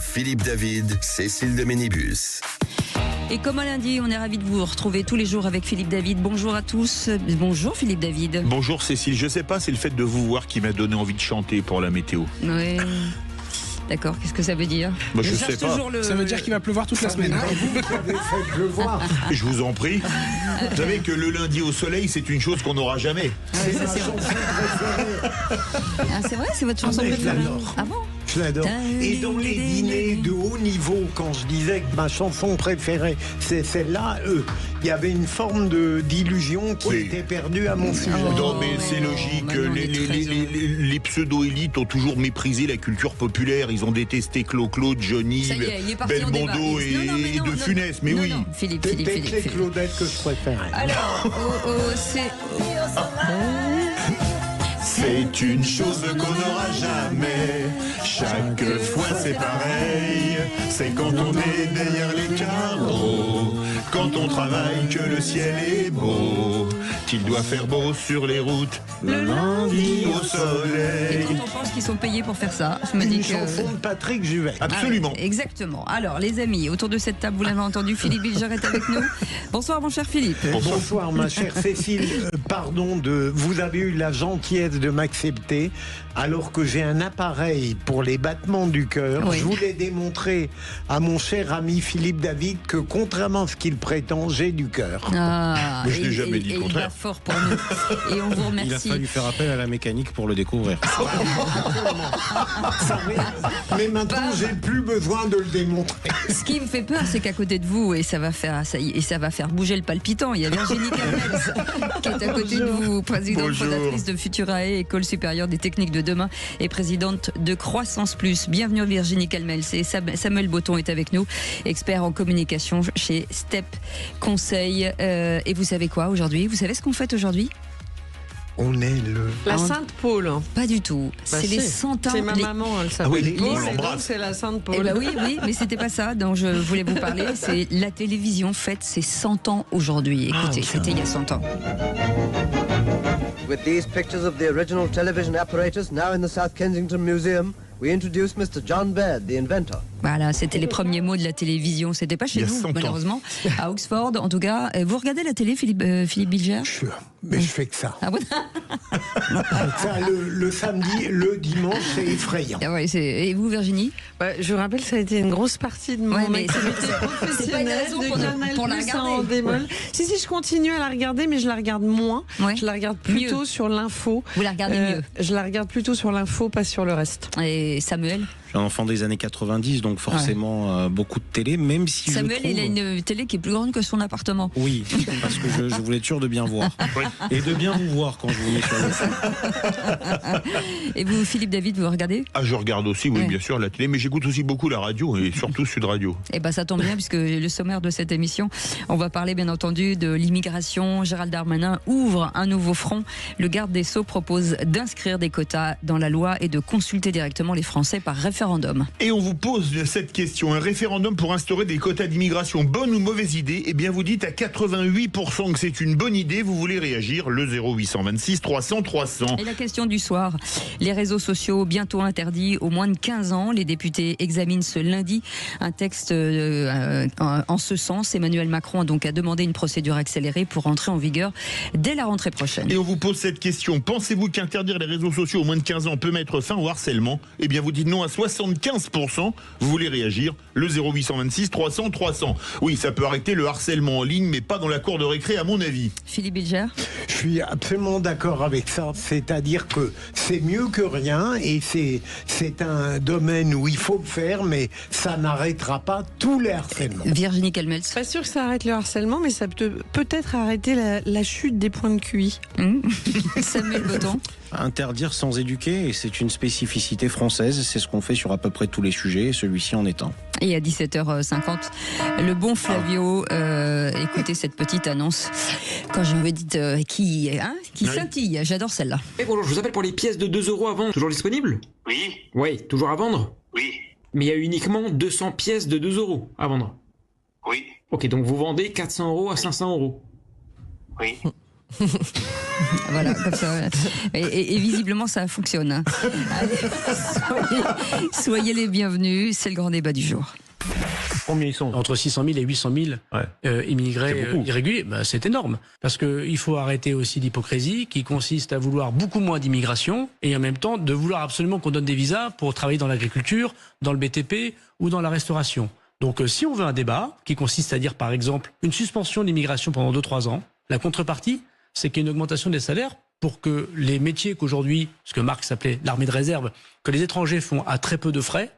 Philippe David, Cécile de Ménibus. Et comme à lundi, on est ravis de vous retrouver tous les jours avec Philippe David. Bonjour à tous. Bonjour Philippe David. Bonjour Cécile. Je sais pas, c'est le fait de vous voir qui m'a donné envie de chanter pour la météo. Oui. D'accord, qu'est-ce que ça veut dire? Bah, je sais pas. Ça veut dire qu'il va pleuvoir toute la semaine. Je vous en prie. Vous savez que le lundi au soleil, c'est une chose qu'on n'aura jamais. C'est vrai, c'est votre chanson préférée. Ah bon? Je l'adore. Et dans les dîners de haut niveau, quand je disais que ma chanson préférée, c'est celle-là, il y avait une forme d'illusion qui était perdue à mon sujet. Non, mais c'est logique. Les pseudo-élites ont toujours méprisé la culture populaire. Ils ont détesté Claude, Johnny, Belmondo et De Funès. Mais oui. Philippe. C'est Claudette que je préférais. Alors, c'est... C'est une chose qu'on n'aura jamais. Chaque fois c'est pareil. C'est quand on est derrière les carreaux, quand on travaille que le ciel est beau, qu'il doit faire beau sur les routes le lundi au soleil. Et quand on pense qu'ils sont payés pour faire ça, je me dis Une que... chanson de Patrick Juvet. Absolument. Exactement. Alors les amis, autour de cette table, vous l'avez entendu, Philippe Bilger est avec nous. Bonsoir mon cher Philippe. Bonsoir ma chère Cécile. Pardon vous avez eu la gentillesse de m'accepter alors que j'ai un appareil pour les battements du cœur. Oui. Je voulais démontrer à mon cher ami Philippe David que contrairement à ce qu'il prétend, j'ai du cœur. Ah, Mais je n'ai jamais dit le et il contraire. va fort pour nous. Et on vous remercie. Il a fallu faire appel à la mécanique pour le découvrir. Mais maintenant, j'ai plus besoin de le démontrer. Ce qui me fait peur, c'est qu'à côté de vous, et ça va faire bouger le palpitant, il y a Virginie Calmels qui est à côté de vous, présidente fondatrice de Futurae, École supérieure des techniques de demain et présidente de Croissance Plus. Bienvenue Virginie Calmels. Et Samuel Botton est avec nous, expert en communication chez Step Conseil. Et vous savez quoi aujourd'hui? Vous savez ce qu'on fête aujourd'hui? On est La Sainte-Paul. Pas du tout. C'est les 100 ans. C'est ma maman, elle s'appelle. Ah oui, Paul, on et donc l'embrasse. c'est la Sainte-Paul. Eh ben oui, mais c'était pas ça dont je voulais vous parler. C'est la télévision fête ses 100 ans aujourd'hui. Écoutez, c'était il y a 100 ans. With these pictures of the original television apparatus now in the South Kensington Museum, we introduce Mr. John Baird, the inventor. Voilà, c'était les premiers mots de la télévision. C'était pas chez Il y a nous, 100 ans. malheureusement. À Oxford, en tout cas. Vous regardez la télé, Philippe Bilger? Mais je fais que ça. Ah bon? Ça, le samedi, le dimanche, c'est effrayant. Ah ouais, et vous, Virginie? Je rappelle, ça a été une grosse partie de mon Ouais, mais activité c'est pas une professionnelle raison de pour la Canal+ regarder. en démol. Si, je continue à la regarder, mais je la regarde moins. Ouais. Je la regarde plutôt Mieux. sur l'info. Vous la regardez mieux. Je la regarde plutôt sur l'info, pas sur le reste. Et Samuel? Je suis un enfant des années 90, donc forcément beaucoup de télé, même si Samuel, je trouve... il a une télé qui est plus grande que son appartement. Oui, parce que je voulais être sûr de bien voir. Et de bien vous voir quand je vous mets sur le... Et vous, Philippe David, vous regardez? Ah, je regarde aussi, oui, Ouais. bien sûr, la télé, mais j'écoute aussi beaucoup la radio et surtout Sud Radio. Eh ben, ça tombe bien puisque le sommaire de cette émission, on va parler bien entendu de l'immigration. Gérald Darmanin ouvre un nouveau front. Le garde des Sceaux propose d'inscrire des quotas dans la loi et de consulter directement les Français par référendum. Et on vous pose cette question, un référendum pour instaurer des quotas d'immigration, bonne ou mauvaise idée? Eh bien vous dites à 88% que c'est une bonne idée, vous voulez réagir, le 0826 300 300. Et la question du soir, les réseaux sociaux bientôt interdits aux moins de 15 ans. Les députés examinent ce lundi un texte en ce sens. Emmanuel Macron a donc demandé une procédure accélérée pour entrer en vigueur dès la rentrée prochaine. Et on vous pose cette question, pensez-vous qu'interdire les réseaux sociaux aux moins de 15 ans peut mettre fin au harcèlement? Eh bien vous dites non à 75%, vous voulez réagir, le 0826 300 300. Oui, ça peut arrêter le harcèlement en ligne, mais pas dans la cour de récré à mon avis. Philippe Bilger? Je suis absolument d'accord avec ça. C'est-à-dire que c'est mieux que rien et c'est un domaine où il faut le faire, mais ça n'arrêtera pas tous les harcèlements. Virginie Calmels? Pas sûr que ça arrête le harcèlement, mais ça peut peut-être arrêter la chute des points de QI. Samuel Botton? Interdire sans éduquer, et c'est une spécificité française, c'est ce qu'on fait sur à peu près tous les sujets, et celui-ci en est un. Et à 17h50, le bon Flavio, écoutez cette petite annonce. Quand je me dis qui scintille, j'adore celle-là. Eh bonjour, je vous appelle pour les pièces de 2 € à vendre. Toujours disponibles? Oui, Oui, toujours à vendre? oui, Mais il y a uniquement 200 pièces de 2 € à vendre. oui, Ok, donc vous vendez 400 € à 500 €. oui. Voilà, comme ça. Et visiblement, ça fonctionne. Hein. Allez, soyez les bienvenus, c'est le grand débat du jour. Combien ils sont ? Entre 600 000 et 800 000 immigrés irréguliers. C'est énorme. Parce qu'il faut arrêter aussi l'hypocrisie qui consiste à vouloir beaucoup moins d'immigration et en même temps de vouloir absolument qu'on donne des visas pour travailler dans l'agriculture, dans le BTP ou dans la restauration. Donc si on veut un débat qui consiste à dire par exemple une suspension de l'immigration pendant 2-3 ans, la contrepartie, c'est qu'il y ait une augmentation des salaires pour que les métiers qu'aujourd'hui, ce que Marx appelait l'armée de réserve, que les étrangers font à très peu de frais,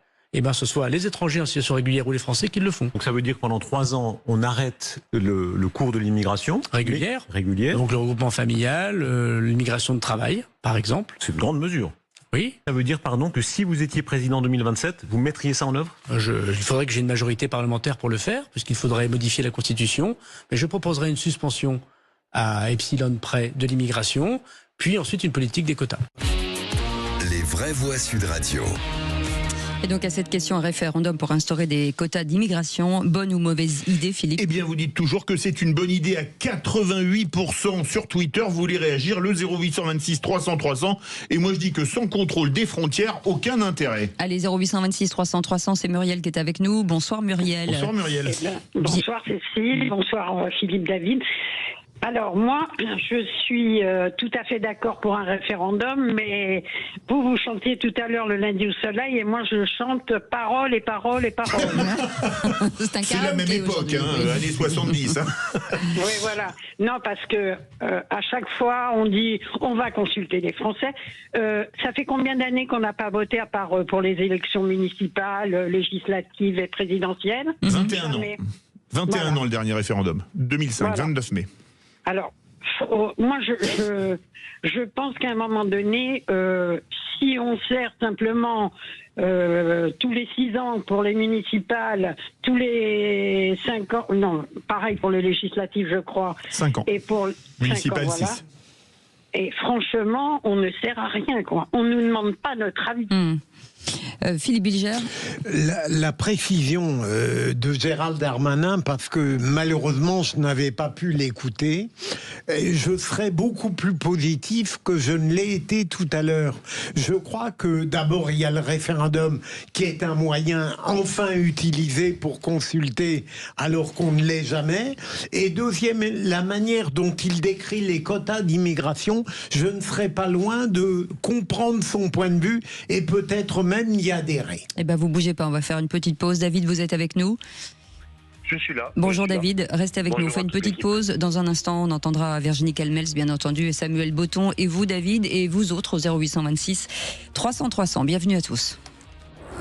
ce soit les étrangers en situation régulière ou les Français qui le font. Donc ça veut dire que pendant 3 ans, on arrête le cours de l'immigration régulière. Donc le regroupement familial, l'immigration de travail, par exemple. C'est une grande mesure. Oui. Ça veut dire, que si vous étiez président en 2027, vous mettriez ça en œuvre ? Il faudrait que j'ai une majorité parlementaire pour le faire, puisqu'il faudrait modifier la Constitution. Mais je proposerai une suspension à epsilon près de l'immigration, puis ensuite une politique des quotas. Les vraies voix Sud Radio. Et donc à cette question, un référendum pour instaurer des quotas d'immigration, bonne ou mauvaise idée, Philippe ? Eh bien, vous dites toujours que c'est une bonne idée à 88% sur Twitter. Vous voulez réagir, le 0826 300 300. Et moi, je dis que sans contrôle des frontières, aucun intérêt. Allez, 0826 300 300, c'est Muriel qui est avec nous. Bonsoir Muriel. Bonsoir Muriel. Bonsoir Cécile, bonsoir Philippe David. Alors moi, je suis tout à fait d'accord pour un référendum, mais vous chantiez tout à l'heure le lundi au soleil et moi je chante paroles et paroles et paroles. C'est la même époque, années 70. Oui, voilà. Non, parce que à chaque fois on dit on va consulter les Français. Ça fait combien d'années qu'on n'a pas voté à part pour les élections municipales, législatives et présidentielles ? 21 ans. 21 ans le dernier référendum. 2005, 29 mai. Alors, moi, je pense qu'à un moment donné, si on sert simplement tous les 6 ans pour les municipales, tous les 5 ans, non, pareil pour les législatives, je crois. 5 ans. Et pour municipales, 6. Voilà. Et franchement, on ne sert à rien, quoi. On ne nous demande pas notre avis. Philippe Bilger. La précision de Gérald Darmanin, parce que malheureusement je n'avais pas pu l'écouter, je serais beaucoup plus positif que je ne l'ai été tout à l'heure. Je crois que d'abord il y a le référendum qui est un moyen enfin utilisé pour consulter alors qu'on ne l'est jamais. Et deuxième, la manière dont il décrit les quotas d'immigration, je ne serais pas loin de comprendre son point de vue et peut-être même y adhérer. Eh ben vous bougez pas, on va faire une petite pause. David, vous êtes avec nous ? Je suis là. Bonjour David, restez avec nous. On fait une petite pause. Dans un instant, on entendra Virginie Calmels, bien entendu, et Samuel Botton, et vous David, et vous autres au 0826 300 300. Bienvenue à tous.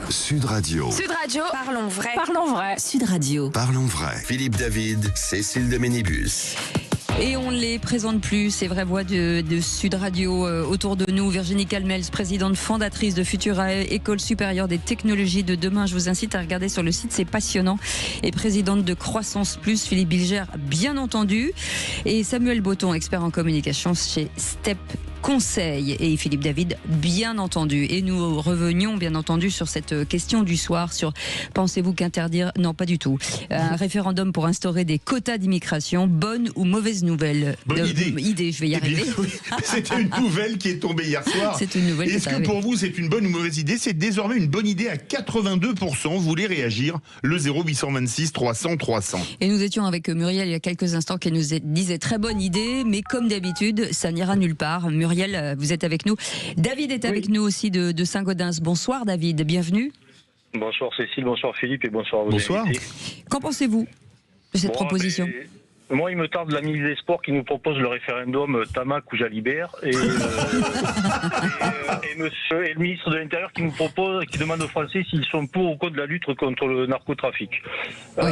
Sud Radio. Sud Radio. Parlons vrai. Parlons vrai. Sud Radio. Parlons vrai. Philippe David, Cécile de Ménibus. Et on ne les présente plus, ces vraies voix de Sud Radio autour de nous. Virginie Calmels, présidente fondatrice de Futurae, École supérieure des technologies de demain. Je vous incite à regarder sur le site, c'est passionnant. Et présidente de Croissance Plus, Philippe Bilger, bien entendu. Et Samuel Botton, expert en communication chez Step Conseil, et Philippe David, bien entendu. Et nous revenions, bien entendu, sur cette question du soir, sur pensez-vous qu'interdire, non pas du tout, un référendum pour instaurer des quotas d'immigration, bonne ou mauvaise nouvelle? Bonne idée. Je vais y arriver. Oui, c'était une nouvelle qui est tombée hier soir. C'est une nouvelle. Est-ce que pour vous c'est une bonne ou mauvaise idée? C'est désormais une bonne idée à 82%. Vous voulez réagir? Le 0826 300 300. Et nous étions avec Muriel il y a quelques instants qui nous disait très bonne idée, mais comme d'habitude, ça n'ira nulle part. Muriel, vous êtes avec nous. David est avec nous aussi de Saint-Gaudens. Bonsoir David, bienvenue. Bonsoir Cécile, bonsoir Philippe et bonsoir à vos invités. Qu'en pensez-vous de cette proposition? Moi, il me tarde la ministre des Sports qui nous propose le référendum Tamac ou Jalibert et le ministre de l'Intérieur qui nous propose, qui demande aux Français s'ils sont pour ou contre la lutte contre le narcotrafic. Oui.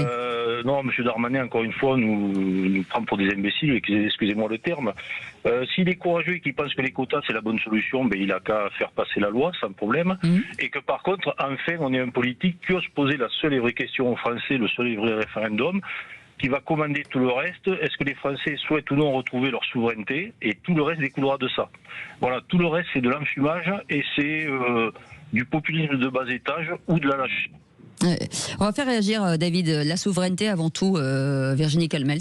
Non, M. Darmanin, encore une fois, nous prend pour des imbéciles, excusez-moi le terme. S'il est courageux et qu'il pense que les quotas c'est la bonne solution, ben, il a qu'à faire passer la loi sans problème. Et que par contre, enfin, on est un politique qui ose poser la seule et vraie question aux Français, le seul et vrai référendum, qui va commander tout le reste. Est-ce que les Français souhaitent ou non retrouver leur souveraineté? Et tout le reste découlera de ça. Voilà, tout le reste c'est de l'enfumage et c'est du populisme de bas étage ou de la lâcheté. On va faire réagir David, la souveraineté avant tout, Virginie Calmels.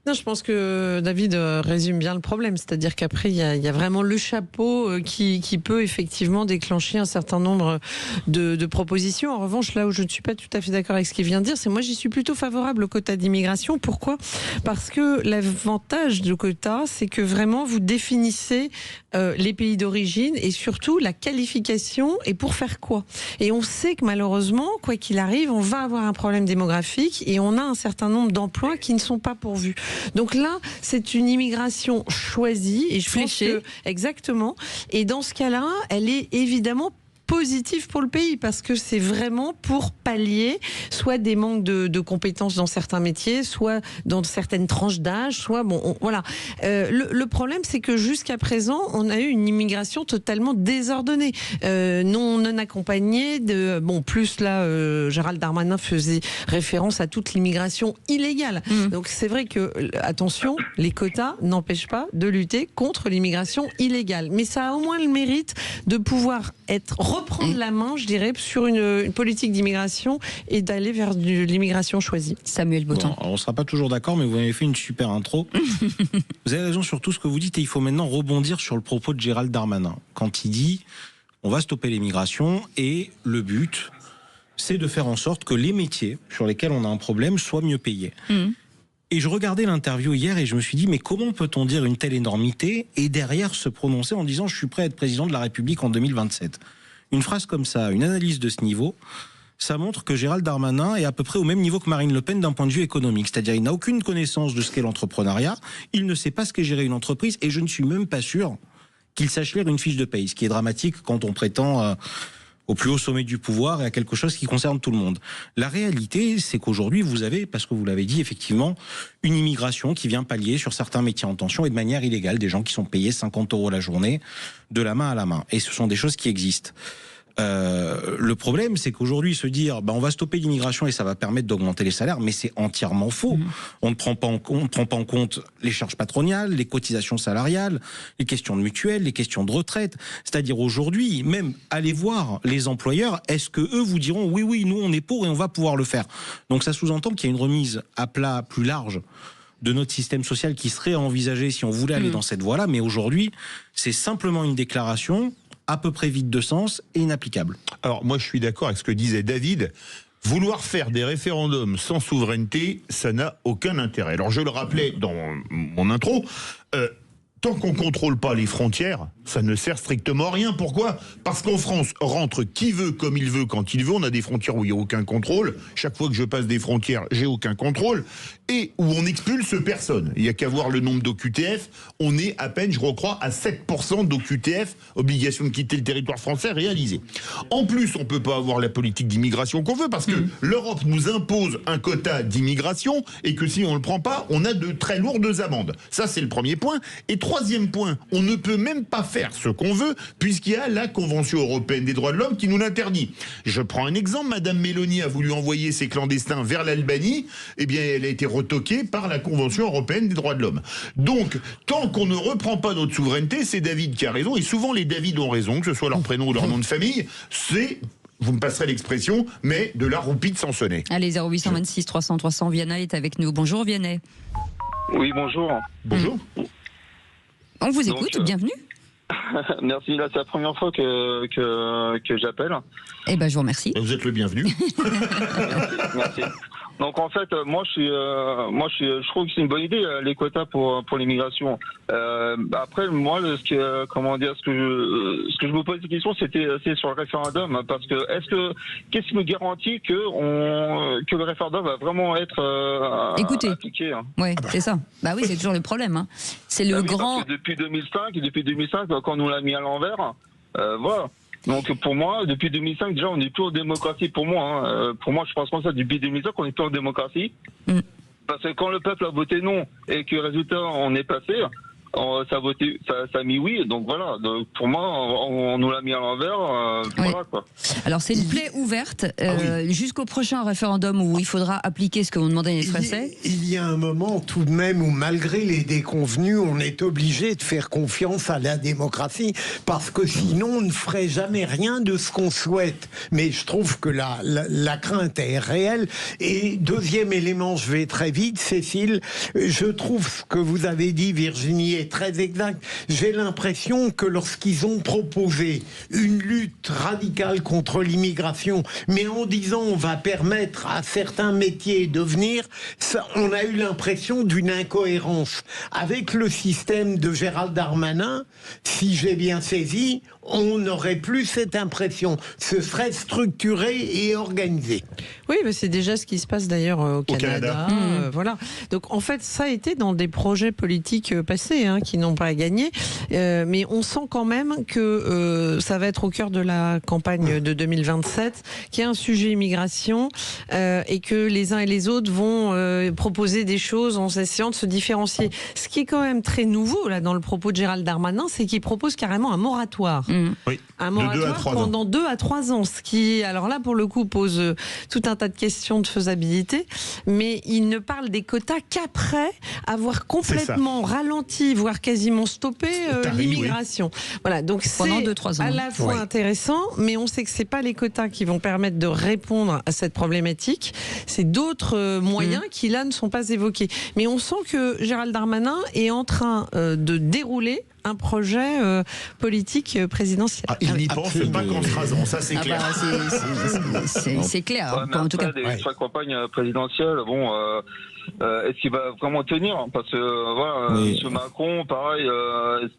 Non, je pense que David résume bien le problème, c'est-à-dire qu'après il y a vraiment le chapeau qui peut effectivement déclencher un certain nombre de propositions. En revanche, là où je ne suis pas tout à fait d'accord avec ce qu'il vient de dire, c'est moi j'y suis plutôt favorable au quota d'immigration. Pourquoi ? Parce que l'avantage du quota, c'est que vraiment vous définissez les pays d'origine et surtout la qualification et pour faire quoi. Et on sait que malheureusement, quoi qu'il arrive, on va avoir un problème démographique et on a un certain nombre d'emplois qui ne sont pas pourvus. Donc là, c'est une immigration choisie et je pense que exactement. Et dans ce cas-là, elle est évidemment positif pour le pays parce que c'est vraiment pour pallier soit des manques de compétences dans certains métiers, soit dans certaines tranches d'âge, soit voilà. Le problème, c'est que jusqu'à présent, on a eu une immigration totalement désordonnée, non accompagnée de plus là. Gérald Darmanin faisait référence à toute l'immigration illégale. Donc c'est vrai que attention, les quotas n'empêchent pas de lutter contre l'immigration illégale, mais ça a au moins le mérite de pouvoir reprendre la main, je dirais, sur une politique d'immigration et d'aller vers de l'immigration choisie. Samuel Botton. On ne sera pas toujours d'accord, mais vous avez fait une super intro. Vous avez raison sur tout ce que vous dites et il faut maintenant rebondir sur le propos de Gérald Darmanin. Quand il dit on va stopper l'immigration et le but, c'est de faire en sorte que les métiers sur lesquels on a un problème soient mieux payés. Et je regardais l'interview hier et je me suis dit, mais comment peut-on dire une telle énormité et derrière se prononcer en disant je suis prêt à être président de la République en 2027 ? Une phrase comme ça, une analyse de ce niveau, ça montre que Gérald Darmanin est à peu près au même niveau que Marine Le Pen d'un point de vue économique. C'est-à-dire il n'a aucune connaissance de ce qu'est l'entrepreneuriat, il ne sait pas ce qu'est gérer une entreprise et je ne suis même pas sûr qu'il sache lire une fiche de paye, ce qui est dramatique quand on prétend au plus haut sommet du pouvoir et à quelque chose qui concerne tout le monde. La réalité, c'est qu'aujourd'hui, vous avez, parce que vous l'avez dit, effectivement, une immigration qui vient pallier sur certains métiers en tension et de manière illégale, des gens qui sont payés 50 € la journée, de la main à la main. Et ce sont des choses qui existent. Le problème, c'est qu'aujourd'hui, se dire on va stopper l'immigration et ça va permettre d'augmenter les salaires, mais c'est entièrement faux. On ne prend pas en compte les charges patronales, les cotisations salariales, les questions de mutuelles, les questions de retraite. C'est-à-dire aujourd'hui, même allez voir les employeurs, est-ce que eux vous diront oui, nous on est pour et on va pouvoir le faire. Donc ça sous-entend qu'il y a une remise à plat plus large de notre système social qui serait envisagée si on voulait aller dans cette voie-là, mais aujourd'hui, c'est simplement une déclaration à peu près vide de sens et inapplicable. Alors moi je suis d'accord avec ce que disait David. Vouloir faire des référendums sans souveraineté, ça n'a aucun intérêt. Alors je le rappelais dans mon intro, tant qu'on ne contrôle pas les frontières, ça ne sert strictement à rien. Pourquoi ? Parce qu'en France, rentre qui veut, comme il veut, quand il veut. On a des frontières où il n'y a aucun contrôle. Chaque fois que je passe des frontières, j'ai aucun contrôle. Et où on expulse personne. Il n'y a qu'à voir le nombre d'OQTF. On est à peine, je crois, à 7% d'OQTF, obligation de quitter le territoire français, réalisée. En plus, on ne peut pas avoir la politique d'immigration qu'on veut, parce que l'Europe nous impose un quota d'immigration, et que si on ne le prend pas, on a de très lourdes amendes. Ça, c'est le premier point. Et troisième point, on ne peut même pas faire ce qu'on veut, puisqu'il y a la Convention européenne des droits de l'homme qui nous l'interdit. Je prends un exemple, Madame Mélanie a voulu envoyer ses clandestins vers l'Albanie, eh bien elle a été retoquée par la Convention européenne des droits de l'homme. Donc, tant qu'on ne reprend pas notre souveraineté, c'est David qui a raison, et souvent les David ont raison, que ce soit leur prénom ou leur nom de famille, c'est, vous me passerez l'expression, mais de la roupie de Sansonnet. Allez, 0826 300 300, Vianney est avec nous. Bonjour Vianney. Oui, bonjour. Bonjour. On vous écoute, bienvenue. Merci, là c'est la première fois que j'appelle. Eh ben je vous remercie. Vous êtes le bienvenu. Merci. Donc en fait, moi je trouve que c'est une bonne idée les quotas pour l'immigration. Après moi ce que je me pose des questions c'est sur le référendum, parce que qu'est-ce qui nous garantit que le référendum va vraiment être appliqué hein. Ouais, c'est ça. Bah oui, c'est toujours le problème hein. C'est le grand parce que depuis 2005 quand on nous l'a mis à l'envers, voilà. Donc pour moi, depuis 2005, déjà, on n'est plus en démocratie pour moi. Hein. Pour moi, je pense comme ça, depuis 2005, on n'est plus en démocratie. Parce que quand le peuple a voté non et que résultat, on est passé, ça a mis oui. Donc voilà. Donc, pour moi, on nous l'a mis à l'envers. Voilà quoi. Alors c'est une plaie ouverte jusqu'au prochain référendum où il faudra appliquer ce que vous demandez les Français. Il y a un moment tout de même où malgré les déconvenus, on est obligé de faire confiance à la démocratie parce que sinon on ne ferait jamais rien de ce qu'on souhaite. Mais je trouve que la crainte est réelle. Et deuxième élément, je vais très vite, Cécile, je trouve ce que vous avez dit, Virginie, est très exact. J'ai l'impression que lorsqu'ils ont proposé une lutte radicale contre l'immigration, mais en disant on va permettre à certains métiers de venir, on a eu l'impression d'une incohérence. Avec le système de Gérald Darmanin, si j'ai bien saisi, on n'aurait plus cette impression. Ce serait structuré et organisé. Oui, mais c'est déjà ce qui se passe d'ailleurs au Canada. Voilà. Donc en fait, ça a été dans des projets politiques passés qui n'ont pas gagné. Mais on sent quand même que ça va être au cœur de la campagne de 2027, qu'il y a un sujet immigration et que les uns et les autres vont proposer des choses en essayant de se différencier. Ce qui est quand même très nouveau là dans le propos de Gérald Darmanin, c'est qu'il propose carrément un moratoire. Oui. Un moratoire pendant 2 à 3 ans, ce qui, alors là, pour le coup, pose tout un tas de questions de faisabilité, mais il ne parle des quotas qu'après avoir complètement ralenti, voire quasiment stoppé l'immigration. Voilà, donc pendant c'est 2-3 ans. à la fois intéressant, mais on sait que c'est pas les quotas qui vont permettre de répondre à cette problématique, c'est d'autres moyens qui là ne sont pas évoqués. Mais on sent que Gérald Darmanin est en train de dérouler un projet politique présidentiel. Il n'y pense pas qu'en se rasant, ça c'est clair. C'est clair. Ouais, en tout cas, sa campagne présidentielle, bon, est-ce qu'il va vraiment tenir? Parce que voilà, M. Macron, pareil,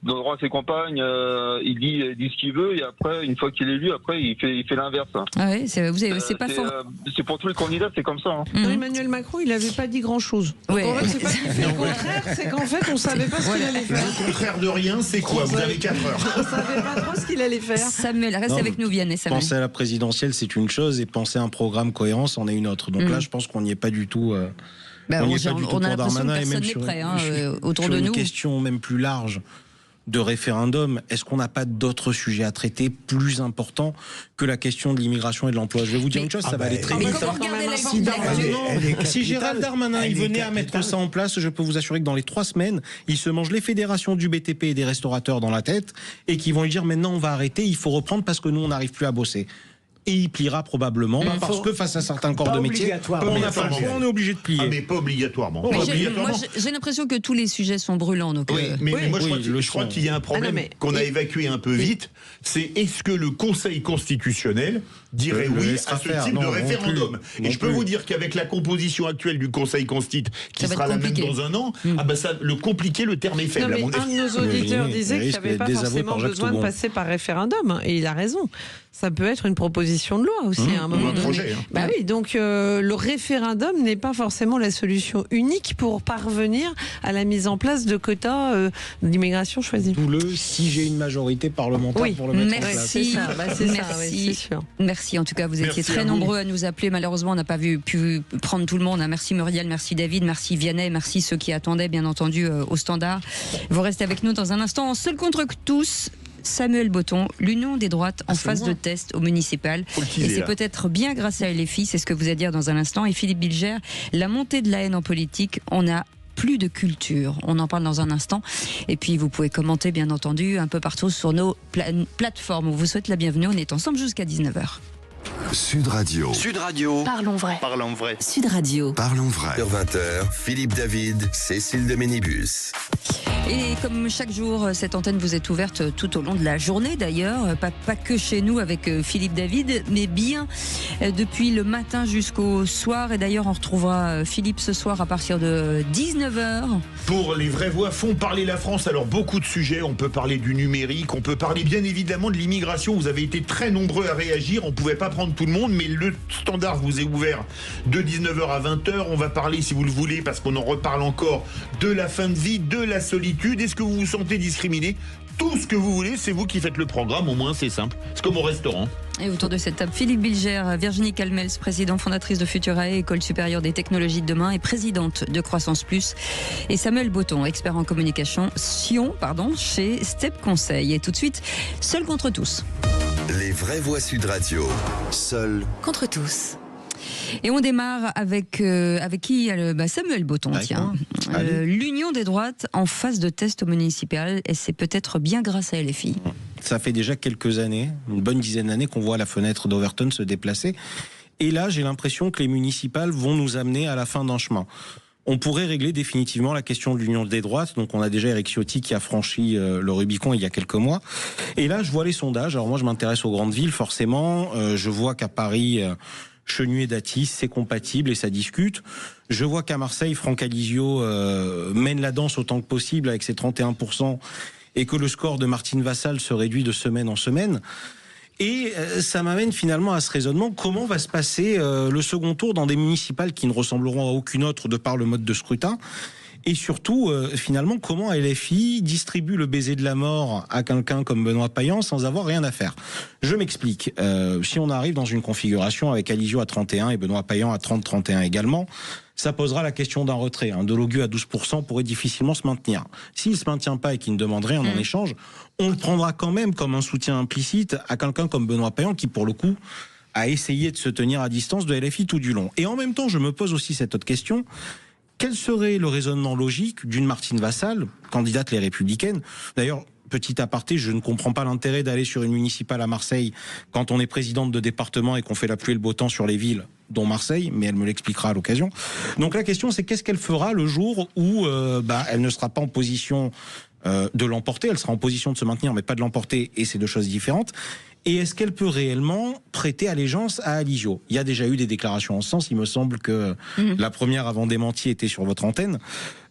dans le droit de ses campagnes, il dit ce qu'il veut et après, une fois qu'il est élu, après il fait l'inverse. Ah oui, c'est pas fort. C'est pour tous les candidats, c'est comme ça. Non, Emmanuel Macron, il n'avait pas dit grand-chose. Ouais. En fait, c'est pas qu'il fait le contraire, c'est qu'en fait, on savait pas ce qu'il allait faire. Le contraire de rien, c'est quoi? Vous avez 4 heures. On savait pas trop ce qu'il allait faire. Samuel, reste avec nous, Vianney. Penser à la présidentielle, c'est une chose, et penser à un programme cohérent, c'en est une autre. Donc là, je pense qu'on n'y est pas du tout. On a l'impression que personne n'est prêt autour de nous. Une question même plus large de référendum, est-ce qu'on n'a pas d'autres sujets à traiter plus importants que la question de l'immigration et de l'emploi? Je vais vous dire une chose, ça va aller très vite. Si Gérald Darmanin il venait à mettre ça en place, je peux vous assurer que dans les 3 semaines, il se mange les fédérations du BTP et des restaurateurs dans la tête et qu'ils vont lui dire maintenant on va arrêter, il faut reprendre parce que nous on n'arrive plus à bosser. Et il pliera probablement parce que face à certains corps de métier, on est obligé de plier. Ah, mais pas obligatoirement. Moi, j'ai l'impression que tous les sujets sont brûlants. Donc mais moi, je crois qu'il y a un problème qu'on a évacué un peu vite. C'est est-ce que le Conseil constitutionnel dirait oui à ce type de référendum? Et je peux vous dire qu'avec la composition actuelle du Conseil constitue, qui sera la même dans un an, le compliqué, le terme est faible. Un de nos auditeurs disait qu'il n'y avait pas forcément besoin de passer par référendum. Et il a raison. Ça peut être une proposition de loi aussi à un moment donné. Projet, oui, donc le référendum n'est pas forcément la solution unique pour parvenir à la mise en place de quotas d'immigration choisis. D'où si j'ai une majorité parlementaire pour le mettre en place. Merci. En tout cas, vous étiez très nombreux à nous appeler. Malheureusement, on n'a pas pu prendre tout le monde. Merci Muriel, merci David, merci Vianney, merci ceux qui attendaient, bien entendu, au standard. Vous restez avec nous dans un instant. Seul contre tous. Samuel Botton, l'Union des droites en phase de test au municipal. Et c'est peut-être bien grâce à LFI, c'est ce que vous allez dire dans un instant. Et Philippe Bilger, la montée de la haine en politique, on a plus de culture. On en parle dans un instant. Et puis vous pouvez commenter, bien entendu, un peu partout sur nos plateformes. On vous souhaite la bienvenue. On est ensemble jusqu'à 19h. Sud Radio. Sud Radio. Parlons vrai. Parlons vrai. Sud Radio. Parlons vrai. Sur 20h, Philippe David, Cécile de Ménibus. Et comme chaque jour, cette antenne vous est ouverte tout au long de la journée d'ailleurs, pas que chez nous avec Philippe David, mais bien depuis le matin jusqu'au soir. Et d'ailleurs, on retrouvera Philippe ce soir à partir de 19h. Pour les vraies voix font parler la France. Alors beaucoup de sujets, on peut parler du numérique, on peut parler bien évidemment de l'immigration. Vous avez été très nombreux à réagir, on pouvait pas prendre tout le monde, mais le standard vous est ouvert de 19h à 20h. On va parler, si vous le voulez, parce qu'on en reparle encore, de la fin de vie, de la solitude. Est-ce que vous vous sentez discriminé? Tout ce que vous voulez, c'est vous qui faites le programme, au moins c'est simple. C'est comme au restaurant. Et autour de cette table, Philippe Bilger, Virginie Calmels, présidente fondatrice de Futurae, École supérieure des technologies de demain et présidente de Croissance Plus. Et Samuel Botton, expert en communication chez Step Conseil. Et tout de suite, Seul contre tous. Les vraies voix Sud Radio. Seul contre tous. Et on démarre avec qui Samuel Botton, tiens. L'Union des droites en phase de test municipal, et c'est peut-être bien grâce à LFI. Ça fait déjà quelques années, une bonne dizaine d'années, qu'on voit la fenêtre d'Overton se déplacer. Et là, j'ai l'impression que les municipales vont nous amener à la fin d'un chemin. On pourrait régler définitivement la question de l'Union des droites. Donc on a déjà Éric Ciotti qui a franchi le Rubicon il y a quelques mois. Et là, je vois les sondages. Alors moi, je m'intéresse aux grandes villes, forcément. Je vois qu'à Paris... Chenu et Datis, c'est compatible et ça discute. Je vois qu'à Marseille, Franck Alizio mène la danse autant que possible avec ses 31% et que le score de Martine Vassal se réduit de semaine en semaine. Et ça m'amène finalement à ce raisonnement, comment va se passer le second tour dans des municipales qui ne ressembleront à aucune autre de par le mode de scrutin. Et surtout, finalement, comment LFI distribue le baiser de la mort à quelqu'un comme Benoît Payan sans avoir rien à faire. Je m'explique. Si on arrive dans une configuration avec Alizio à 31 et Benoît Payan à 30-31 également, ça posera la question d'un retrait. Un Delogu à 12% pourrait difficilement se maintenir. S'il ne se maintient pas et qu'il ne demande rien en échange, on le prendra quand même comme un soutien implicite à quelqu'un comme Benoît Payan qui, pour le coup, a essayé de se tenir à distance de LFI tout du long. Et en même temps, je me pose aussi cette autre question. Quel serait le raisonnement logique d'une Martine Vassal, candidate Les Républicaines? D'ailleurs, petit aparté, je ne comprends pas l'intérêt d'aller sur une municipale à Marseille quand on est présidente de département et qu'on fait la pluie et le beau temps sur les villes, dont Marseille, mais elle me l'expliquera à l'occasion. Donc la question, c'est qu'est-ce qu'elle fera le jour où elle ne sera pas en position de l'emporter, elle sera en position de se maintenir, mais pas de l'emporter, et c'est deux choses différentes. Et est-ce qu'elle peut réellement prêter allégeance à Alizio? Il y a déjà eu des déclarations en ce sens, il me semble que la première avant démenti était sur votre antenne.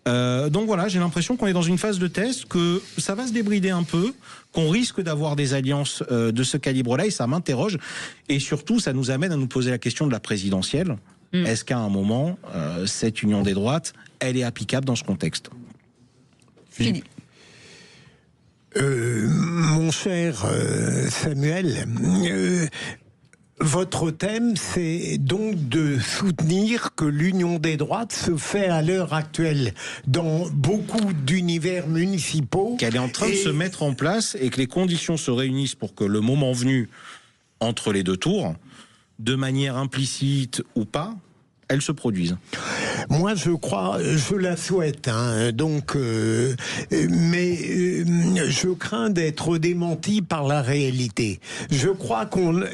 Donc voilà, j'ai l'impression qu'on est dans une phase de test, que ça va se débrider un peu, qu'on risque d'avoir des alliances de ce calibre-là, et ça m'interroge. Et surtout, ça nous amène à nous poser la question de la présidentielle. Est-ce qu'à un moment, cette union des droites, elle est applicable dans ce contexte? Philippe. Mon cher Samuel, votre thème, c'est donc de soutenir que l'union des droites se fait à l'heure actuelle dans beaucoup d'univers municipaux. Qu'elle est en train de se mettre en place et que les conditions se réunissent pour que le moment venu, entre les deux tours, de manière implicite ou pas, elles se produisent. Moi, je crois, je la souhaite, mais je crains d'être démenti par la réalité. Je crois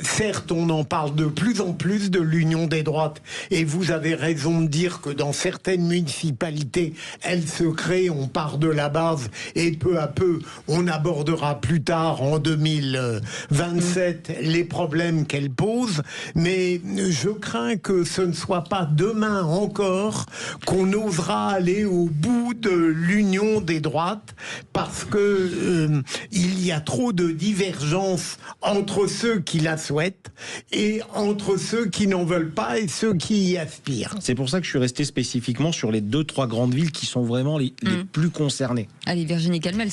certes, on en parle de plus en plus de l'union des droites, et vous avez raison de dire que dans certaines municipalités, elle se crée, on part de la base, et peu à peu, on abordera plus tard, en 2027, les problèmes qu'elle pose, mais je crains que ce ne soit pas demain encore qu'on osera aller au bout de l'union des droites, parce que il y a trop de divergences entre ceux qui la souhaitent et entre ceux qui n'en veulent pas et ceux qui y aspirent. C'est pour ça que je suis resté spécifiquement sur les 2-3 grandes villes qui sont vraiment les plus concernées. Allez, Virginie Calmels.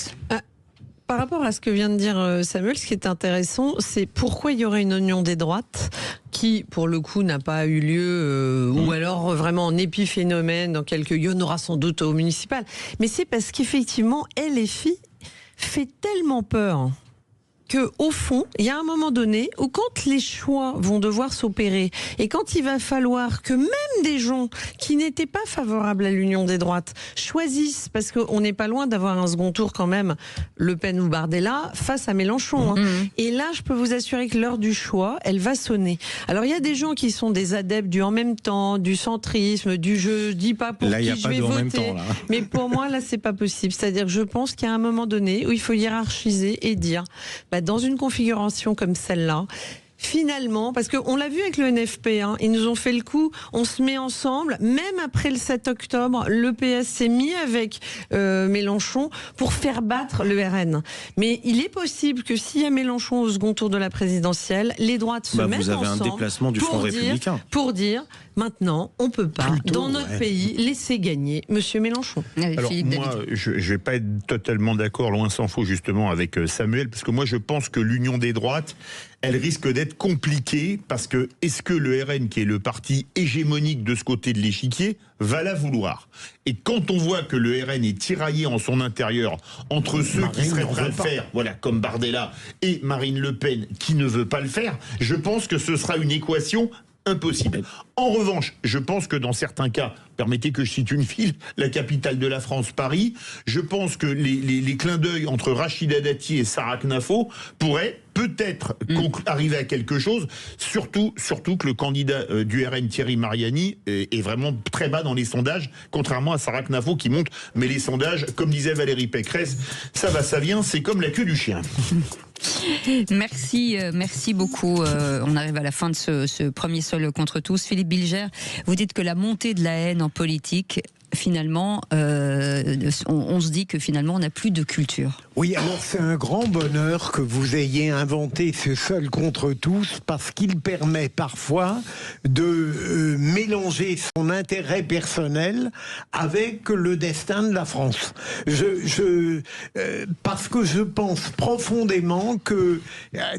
Par rapport à ce que vient de dire Samuel, ce qui est intéressant, c'est pourquoi il y aurait une union des droites qui, pour le coup, n'a pas eu lieu, ou alors vraiment en épiphénomène dans quelques... Il y en aura sans doute au municipal. Mais c'est parce qu'effectivement, LFI fait tellement peur qu'au fond, il y a un moment donné où quand les choix vont devoir s'opérer et quand il va falloir que même des gens qui n'étaient pas favorables à l'union des droites choisissent, parce qu'on n'est pas loin d'avoir un second tour quand même, Le Pen ou Bardella face à Mélenchon. Et là, je peux vous assurer que l'heure du choix, elle va sonner. Alors, il y a des gens qui sont des adeptes du en même temps, du centrisme, du je dis pas pour qui je vais voter. Mais pour moi, là, c'est pas possible. C'est-à-dire que je pense qu'il y a un moment donné où il faut hiérarchiser et dire... dans une configuration comme celle-là, finalement, parce qu'on l'a vu avec le NFP, ils nous ont fait le coup, on se met ensemble, même après le 7 octobre, le PS s'est mis avec Mélenchon pour faire battre le RN. Mais il est possible que s'il y a Mélenchon au second tour de la présidentielle, les droites se mettent ensemble. Vous avez un déplacement du Front républicain. Pour dire, maintenant, on ne peut pas, dans notre pays, laisser gagner M. Mélenchon. Alors moi, je ne vais pas être totalement d'accord, loin s'en faut, justement, avec Samuel, parce que moi, je pense que l'union des droites, elle risque d'être compliquée parce que est-ce que le RN, qui est le parti hégémonique de ce côté de l'échiquier, va la vouloir? Et quand on voit que le RN est tiraillé en son intérieur entre ceux qui seraient prêts à le faire, voilà, comme Bardella, et Marine Le Pen qui ne veut pas le faire, je pense que ce sera une équation impossible. En revanche, je pense que dans certains cas, permettez que je cite une ville, la capitale de la France, Paris, je pense que les clins d'œil entre Rachida Dati et Sarah Knafo pourraient peut-être arriver à quelque chose, surtout que le candidat du RN, Thierry Mariani, est vraiment très bas dans les sondages, contrairement à Sarah Knafo qui monte, mais les sondages, comme disait Valérie Pécresse, ça va, ça vient, c'est comme la queue du chien. Merci beaucoup. On arrive à la fin de ce premier Seul contre tous. Philippe Bilger, vous dites que la montée de la haine en politique, finalement, on se dit que finalement on n'a plus de culture. Oui, alors c'est un grand bonheur que vous ayez inventé ce Seul contre tous, parce qu'il permet parfois de mélanger son intérêt personnel avec le destin de la France. Parce que je pense profondément que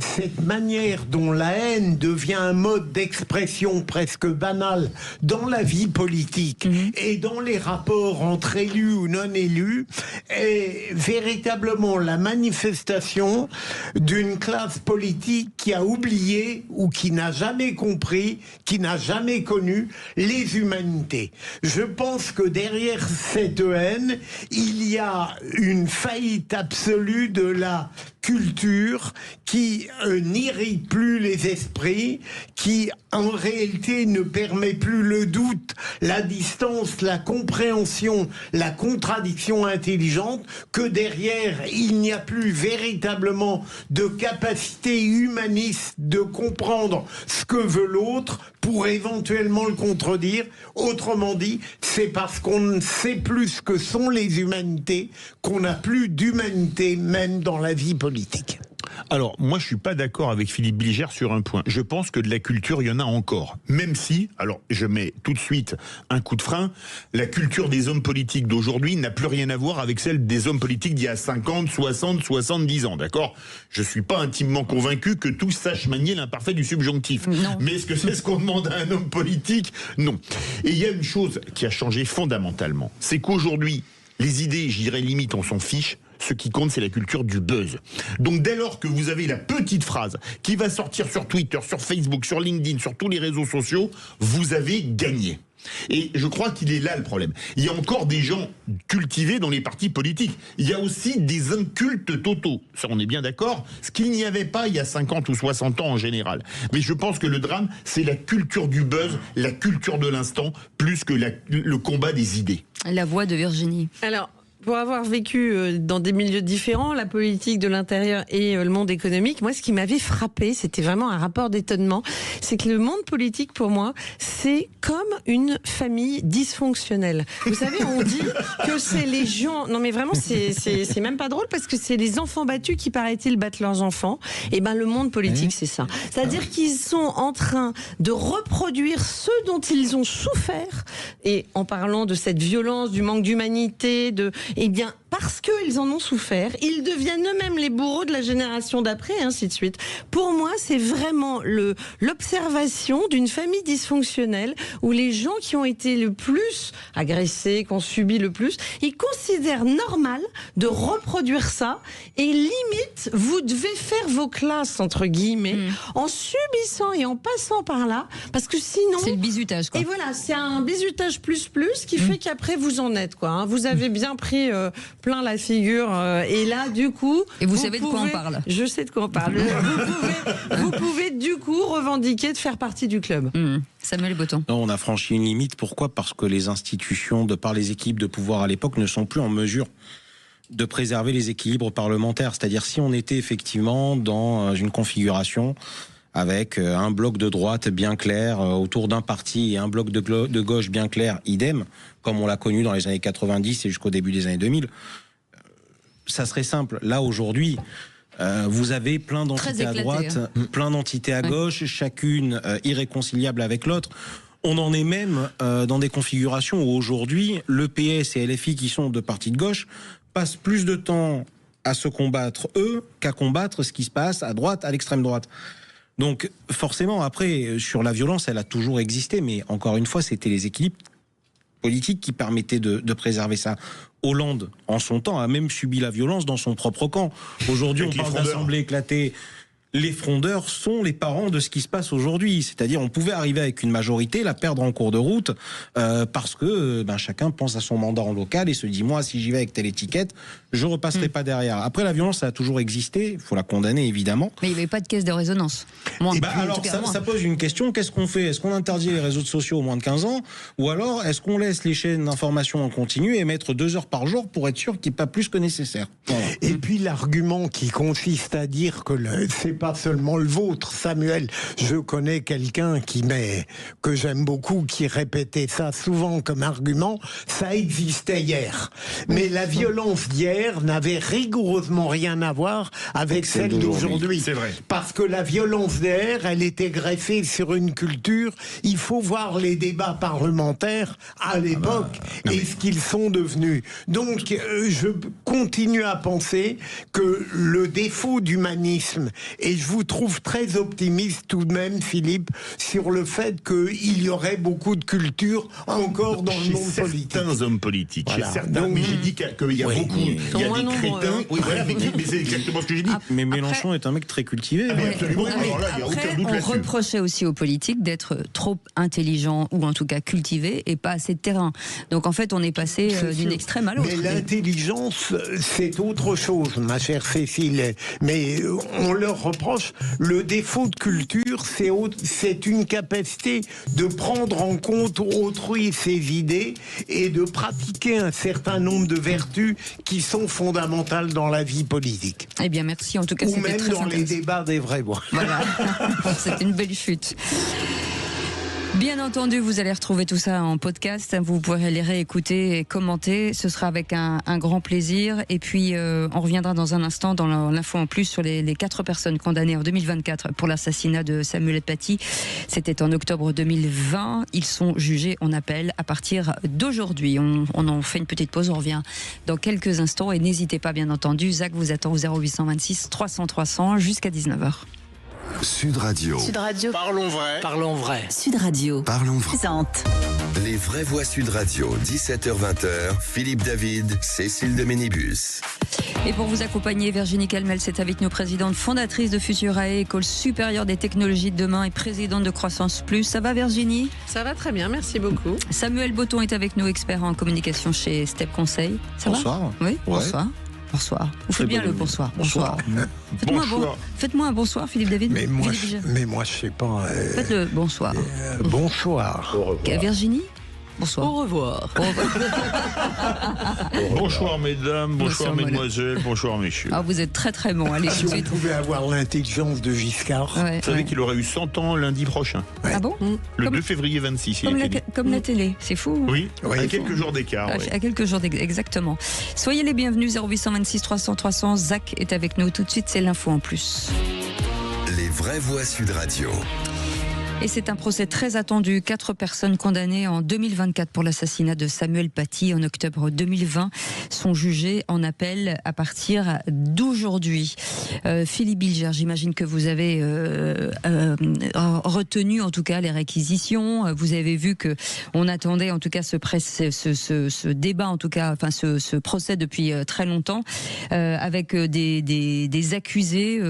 cette manière dont la haine devient un mode d'expression presque banal dans la vie politique et dans les rapports entre élus ou non élus est véritablement la manifestation d'une classe politique qui a oublié ou qui n'a jamais compris, qui n'a jamais connu les humanités. Je pense que derrière cette haine, il y a une faillite absolue de la culture qui n'irrite plus les esprits, qui en réalité ne permet plus le doute, la distance, la compréhension, la contradiction intelligente, que derrière il n'y a plus véritablement de capacité humaniste de comprendre ce que veut l'autre pour éventuellement le contredire. Autrement dit, c'est parce qu'on ne sait plus ce que sont les humanités qu'on n'a plus d'humanité même dans la vie politique. Alors, moi, je suis pas d'accord avec Philippe Bilger sur un point. Je pense que de la culture, il y en a encore. Même si, alors, je mets tout de suite un coup de frein, la culture des hommes politiques d'aujourd'hui n'a plus rien à voir avec celle des hommes politiques d'il y a 50, 60, 70 ans, d'accord? Je suis pas intimement convaincu que tous sachent manier l'imparfait du subjonctif. Non. Mais est-ce que c'est ce qu'on demande à un homme politique? Non. Et il y a une chose qui a changé fondamentalement. C'est qu'aujourd'hui, les idées, je dirais limite, on s'en fiche. Ce qui compte, c'est la culture du buzz. Donc dès lors que vous avez la petite phrase qui va sortir sur Twitter, sur Facebook, sur LinkedIn, sur tous les réseaux sociaux, vous avez gagné. Et je crois qu'il est là le problème. Il y a encore des gens cultivés dans les partis politiques. Il y a aussi des incultes totaux. Ça, on est bien d'accord. Ce qu'il n'y avait pas il y a 50 ou 60 ans en général. Mais je pense que le drame, c'est la culture du buzz, la culture de l'instant, plus que le combat des idées. La voix de Virginie. Alors, pour avoir vécu dans des milieux différents, la politique de l'intérieur et le monde économique, moi, ce qui m'avait frappé, c'était vraiment un rapport d'étonnement, c'est que le monde politique, pour moi, c'est comme une famille dysfonctionnelle. Vous savez, on dit que c'est les gens... Non, mais vraiment, c'est même pas drôle, parce que c'est les enfants battus qui, paraît-il, battent leurs enfants. Et ben, le monde politique, c'est ça. C'est-à-dire qu'ils sont en train de reproduire ce dont ils ont souffert, et en parlant de cette violence, du manque d'humanité, eh bien, parce qu'ils en ont souffert, ils deviennent eux-mêmes les bourreaux de la génération d'après, et ainsi de suite. Pour moi, c'est vraiment l'observation d'une famille dysfonctionnelle où les gens qui ont été le plus agressés, qui ont subi le plus, ils considèrent normal de reproduire ça, et limite, vous devez faire vos classes, entre guillemets, en subissant et en passant par là, parce que sinon... C'est le bizutage, quoi. Et voilà, c'est un bizutage plus qui fait qu'après vous en êtes, quoi. Hein. Vous avez bien pris plein la figure, et là, du coup... Et vous savez de quoi on parle. Je sais de quoi on parle. vous pouvez, du coup, revendiquer de faire partie du club. Samuel Botton. Non, on a franchi une limite. Pourquoi? Parce que les institutions, de par les équipes de pouvoir à l'époque, ne sont plus en mesure de préserver les équilibres parlementaires. C'est-à-dire, si on était effectivement dans une configuration avec un bloc de droite bien clair autour d'un parti et un bloc de gauche bien clair, idem, comme on l'a connu dans les années 90 et jusqu'au début des années 2000, ça serait simple. Là, aujourd'hui, vous avez plein d'entités à droite, plein d'entités à gauche, chacune irréconciliable avec l'autre. On en est même dans des configurations où aujourd'hui, le PS et LFI, qui sont deux partis de gauche, passent plus de temps à se combattre eux qu'à combattre ce qui se passe à droite, à l'extrême droite. Donc forcément, après, sur la violence, elle a toujours existé, mais encore une fois, c'était les équilibres politiques qui permettaient de préserver ça. Hollande, en son temps, a même subi la violence dans son propre camp. Aujourd'hui, on parle d'assemblée éclatée. Les frondeurs sont les parents de ce qui se passe aujourd'hui. C'est-à-dire, on pouvait arriver avec une majorité, la perdre en cours de route, parce que chacun pense à son mandat en local et se dit, moi, si j'y vais avec telle étiquette, je repasserai pas derrière. Après, la violence, ça a toujours existé. Il faut la condamner, évidemment. Mais il n'y avait pas de caisse de résonance. Alors, ça pose une question. Qu'est-ce qu'on fait? Est-ce qu'on interdit les réseaux sociaux aux moins de 15 ans? Ou alors, est-ce qu'on laisse les chaînes d'information en continu et mettre 2 heures par jour pour être sûr qu'il n'y ait pas plus que nécessaire? Voilà. Et puis, l'argument qui consiste à dire que c'est pas seulement le vôtre, Samuel. Je connais quelqu'un que j'aime beaucoup, qui répétait ça souvent comme argument. Ça existait hier. Mais la violence d'hier n'avait rigoureusement rien à voir avec celle d'aujourd'hui. C'est vrai. Parce que la violence d'hier, elle était greffée sur une culture. Il faut voir les débats parlementaires à l'époque et ce qu'ils sont devenus. Donc, je continue à penser que le défaut d'humanisme, et je vous trouve très optimiste tout de même, Philippe, sur le fait qu'il y aurait beaucoup de culture encore dans le monde politique. Certains hommes politiques, Voilà. chez certains, mais j'ai dit qu'il y a beaucoup, il y a des crétins. Oui, voilà, mais c'est exactement ce que j'ai dit. Mais Mélenchon est un mec très cultivé. Absolument, alors là, il n'y a aucun doute on là-dessus. reprochait aussi aux politiques d'être trop intelligents, ou en tout cas cultivés, et pas assez de terrain. Donc en fait, on est passé d'une extrême à l'autre. Mais l'intelligence, c'est autre chose, ma chère Cécile. Mais on leur reproche le défaut de culture, c'est une capacité de prendre en compte autrui et ses idées et de pratiquer un certain nombre de vertus qui sont fondamentales dans la vie politique. Eh bien, merci. En tout cas, ou c'était même très dans les intéressant. débats des vrais voix. Voilà. C'était une belle chute. Bien entendu, vous allez retrouver tout ça en podcast. Vous pourrez les réécouter et commenter. Ce sera avec un grand plaisir. Et puis, on reviendra dans un instant dans l'info en plus sur les 4 personnes condamnées en 2024 pour l'assassinat de Samuel Paty. C'était en octobre 2020. Ils sont jugés en appel à partir d'aujourd'hui. On en fait une petite pause. On revient dans quelques instants. Et n'hésitez pas, bien entendu. Zach vous attend au 0826 300 300 jusqu'à 19h. Sud Radio. Sud Radio. Parlons vrai. Parlons vrai. Sud Radio. Parlons vrai. Présente. Les vraies voix Sud Radio, 17h-20h. Philippe David, Cécile de Ménibus. Et pour vous accompagner, Virginie Calmel, c'est avec nous, présidente fondatrice de Futurae, École supérieure des technologies de demain et présidente de Croissance Plus. Ça va, Virginie? Ça va très bien, merci beaucoup. Samuel Botton est avec nous, expert en communication chez Step Conseil. Ça Bonsoir. va? Oui, Ouais. bonsoir. Bonsoir. Vous faites bien le bonsoir. Bonsoir. Bonsoir. Faites-moi un bonsoir, Philippe David. Mais moi, je sais pas. Faites le bonsoir. Bonsoir. Virginie? Bonsoir. Au revoir. Bonsoir mesdames, bonsoir mesdemoiselles, bonsoir messieurs. Ah, vous êtes très très bon. Allez, Si on pouvait avoir l'intelligence de Giscard. Ouais, Vous savez qu'il aurait eu 100 ans lundi prochain, Ah bon? le 2 février 26. Comme la télé, c'est fou. Oui, Oui, à quelques jours d'écart. ouais. À quelques jours exactement. Soyez les bienvenus, 0826 300 300. Zach est avec nous. Tout de suite, c'est l'info en plus. Les vraies voix Sud Radio. Et c'est un procès très attendu. 4 personnes condamnées en 2024 pour l'assassinat de Samuel Paty en octobre 2020 sont jugées en appel à partir d'aujourd'hui. Philippe Bilger, j'imagine que vous avez retenu en tout cas les réquisitions. Vous avez vu que on attendait en tout cas ce débat, en tout cas, enfin ce procès depuis très longtemps, avec des accusés,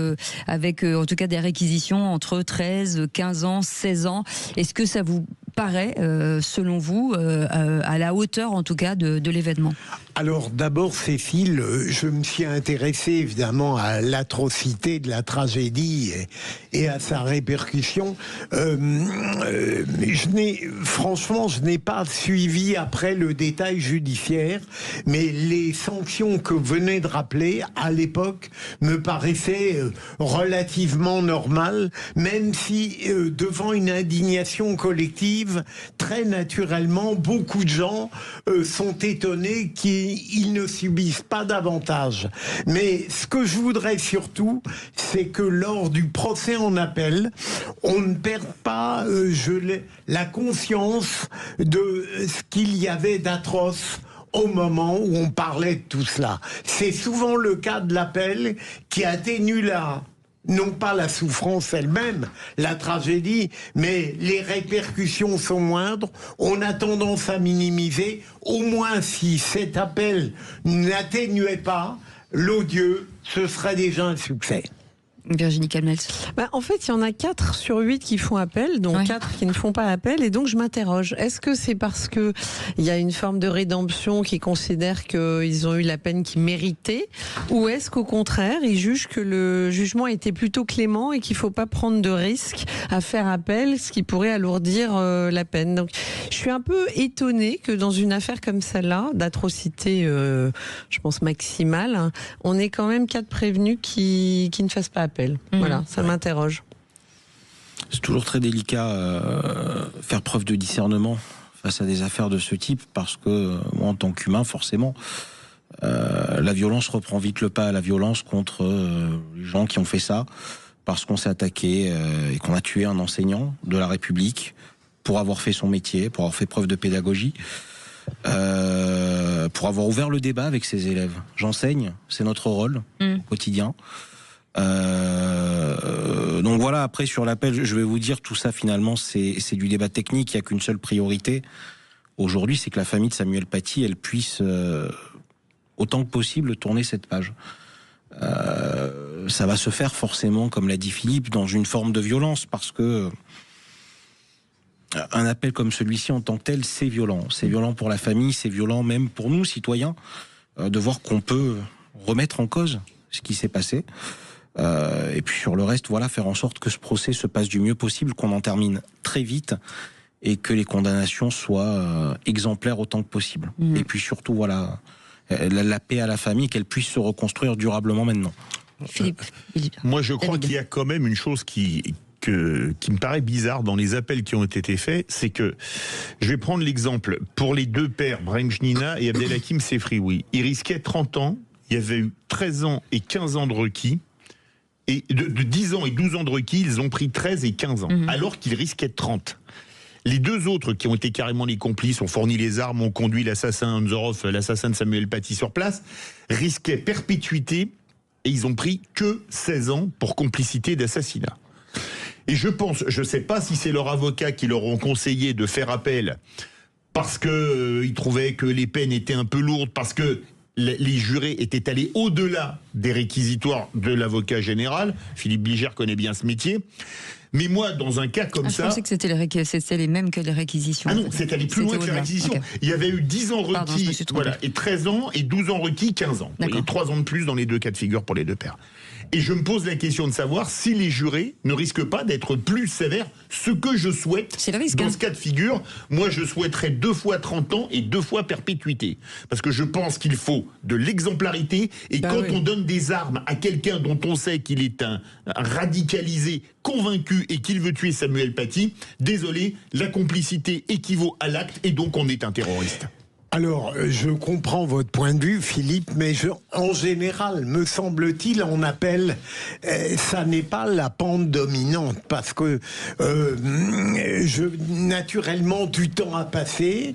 avec en tout cas des réquisitions entre 13, 15 ans, 16 ans. Est-ce que ça vous paraît, selon vous, à la hauteur en tout cas de l'événement? Alors d'abord, Cécile, je me suis intéressé évidemment à l'atrocité de la tragédie et à sa répercussion. Franchement, je n'ai pas suivi après le détail judiciaire, mais les sanctions que vous venez de rappeler à l'époque me paraissaient relativement normales, même si devant une indignation collective, très naturellement, beaucoup de gens sont étonnés qu'ils ne subissent pas davantage. Mais ce que je voudrais surtout, c'est que lors du procès en appel, on ne perde pas la conscience de ce qu'il y avait d'atroce au moment où on parlait de tout cela. C'est souvent le cas de l'appel qui atténue Non pas la souffrance elle-même, la tragédie, mais les répercussions sont moindres. On a tendance à minimiser. Au moins, si cet appel n'atténuait pas l'odieux, ce serait déjà un succès. Virginie Calmels. En fait, il y en a 4 sur 8 qui font appel, dont 4 qui ne font pas appel, et donc je m'interroge. Est-ce que c'est parce que il y a une forme de rédemption qui considère qu'ils ont eu la peine qu'ils méritaient, ou est-ce qu'au contraire, ils jugent que le jugement était plutôt clément et qu'il ne faut pas prendre de risques à faire appel, ce qui pourrait alourdir la peine? Donc, je suis un peu étonnée que dans une affaire comme celle-là, d'atrocité, je pense maximale, hein, on ait quand même 4 prévenus qui ne fassent pas appel. Voilà, ça m'interroge. C'est toujours très délicat faire preuve de discernement face à des affaires de ce type, parce que moi, en tant qu'humain, forcément, la violence reprend vite le pas à la violence contre les gens qui ont fait ça, parce qu'on s'est attaqué et qu'on a tué un enseignant de la République pour avoir fait son métier, pour avoir fait preuve de pédagogie, pour avoir ouvert le débat avec ses élèves. J'enseigne, c'est notre rôle au quotidien. Donc voilà, après sur l'appel, je vais vous dire, tout ça finalement c'est du débat technique. Il n'y a qu'une seule priorité aujourd'hui, c'est que la famille de Samuel Paty, elle puisse autant que possible tourner cette page. Ça va se faire forcément, comme l'a dit Philippe, dans une forme de violence, parce que un appel comme celui-ci en tant que tel, c'est violent. C'est violent pour la famille, c'est violent même pour nous, citoyens, de voir qu'on peut remettre en cause ce qui s'est passé. Et puis sur le reste, voilà, faire en sorte que ce procès se passe du mieux possible, qu'on en termine très vite et que les condamnations soient exemplaires autant que possible. Et puis surtout, voilà, la paix à la famille, qu'elle puisse se reconstruire durablement maintenant. Philippe. Moi, je crois qu'il y a quand même une chose qui me paraît bizarre dans les appels qui ont été faits, c'est que, je vais prendre l'exemple, pour les 2 pères, Brahim Jnina et Abdelhakim Sefrioui, ils risquaient 30 ans, il y avait eu 13 ans et 15 ans de requis, et de 10 ans et 12 ans de requis, ils ont pris 13 et 15 ans, alors qu'ils risquaient 30. Les 2 autres qui ont été carrément les complices, ont fourni les armes, ont conduit l'assassin Anzorov, l'assassin de Samuel Paty sur place, risquaient perpétuité, et ils ont pris que 16 ans pour complicité d'assassinat. Et je pense, je ne sais pas si c'est leur avocat qui leur ont conseillé de faire appel parce qu'ils trouvaient que les peines étaient un peu lourdes, parce que les jurés étaient allés au-delà des réquisitoires de l'avocat général. Philippe Bliger connaît bien ce métier. Mais moi, dans un cas comme ça... Je pensais que c'était les mêmes que les réquisitions. Ah non, c'est allé plus loin que les réquisitions. Okay. Il y avait eu 10 ans requis, voilà, et 13 ans, et 12 ans requis, 15 ans. Et 3 ans de plus dans les 2 cas de figure pour les 2 pères. Et je me pose la question de savoir si les jurés ne risquent pas d'être plus sévères, ce que je souhaite dans ce cas de figure. Moi, je souhaiterais 2 fois 30 ans et 2 fois perpétuité. Parce que je pense qu'il faut de l'exemplarité, et quand on donne des armes à quelqu'un dont on sait qu'il est un radicalisé, convaincu, et qu'il veut tuer Samuel Paty, désolé, la complicité équivaut à l'acte, et donc on est un terroriste. Alors, je comprends votre point de vue, Philippe, mais en général, me semble-t-il, on appelle, ça n'est pas la pente dominante, parce que naturellement, du temps a passé.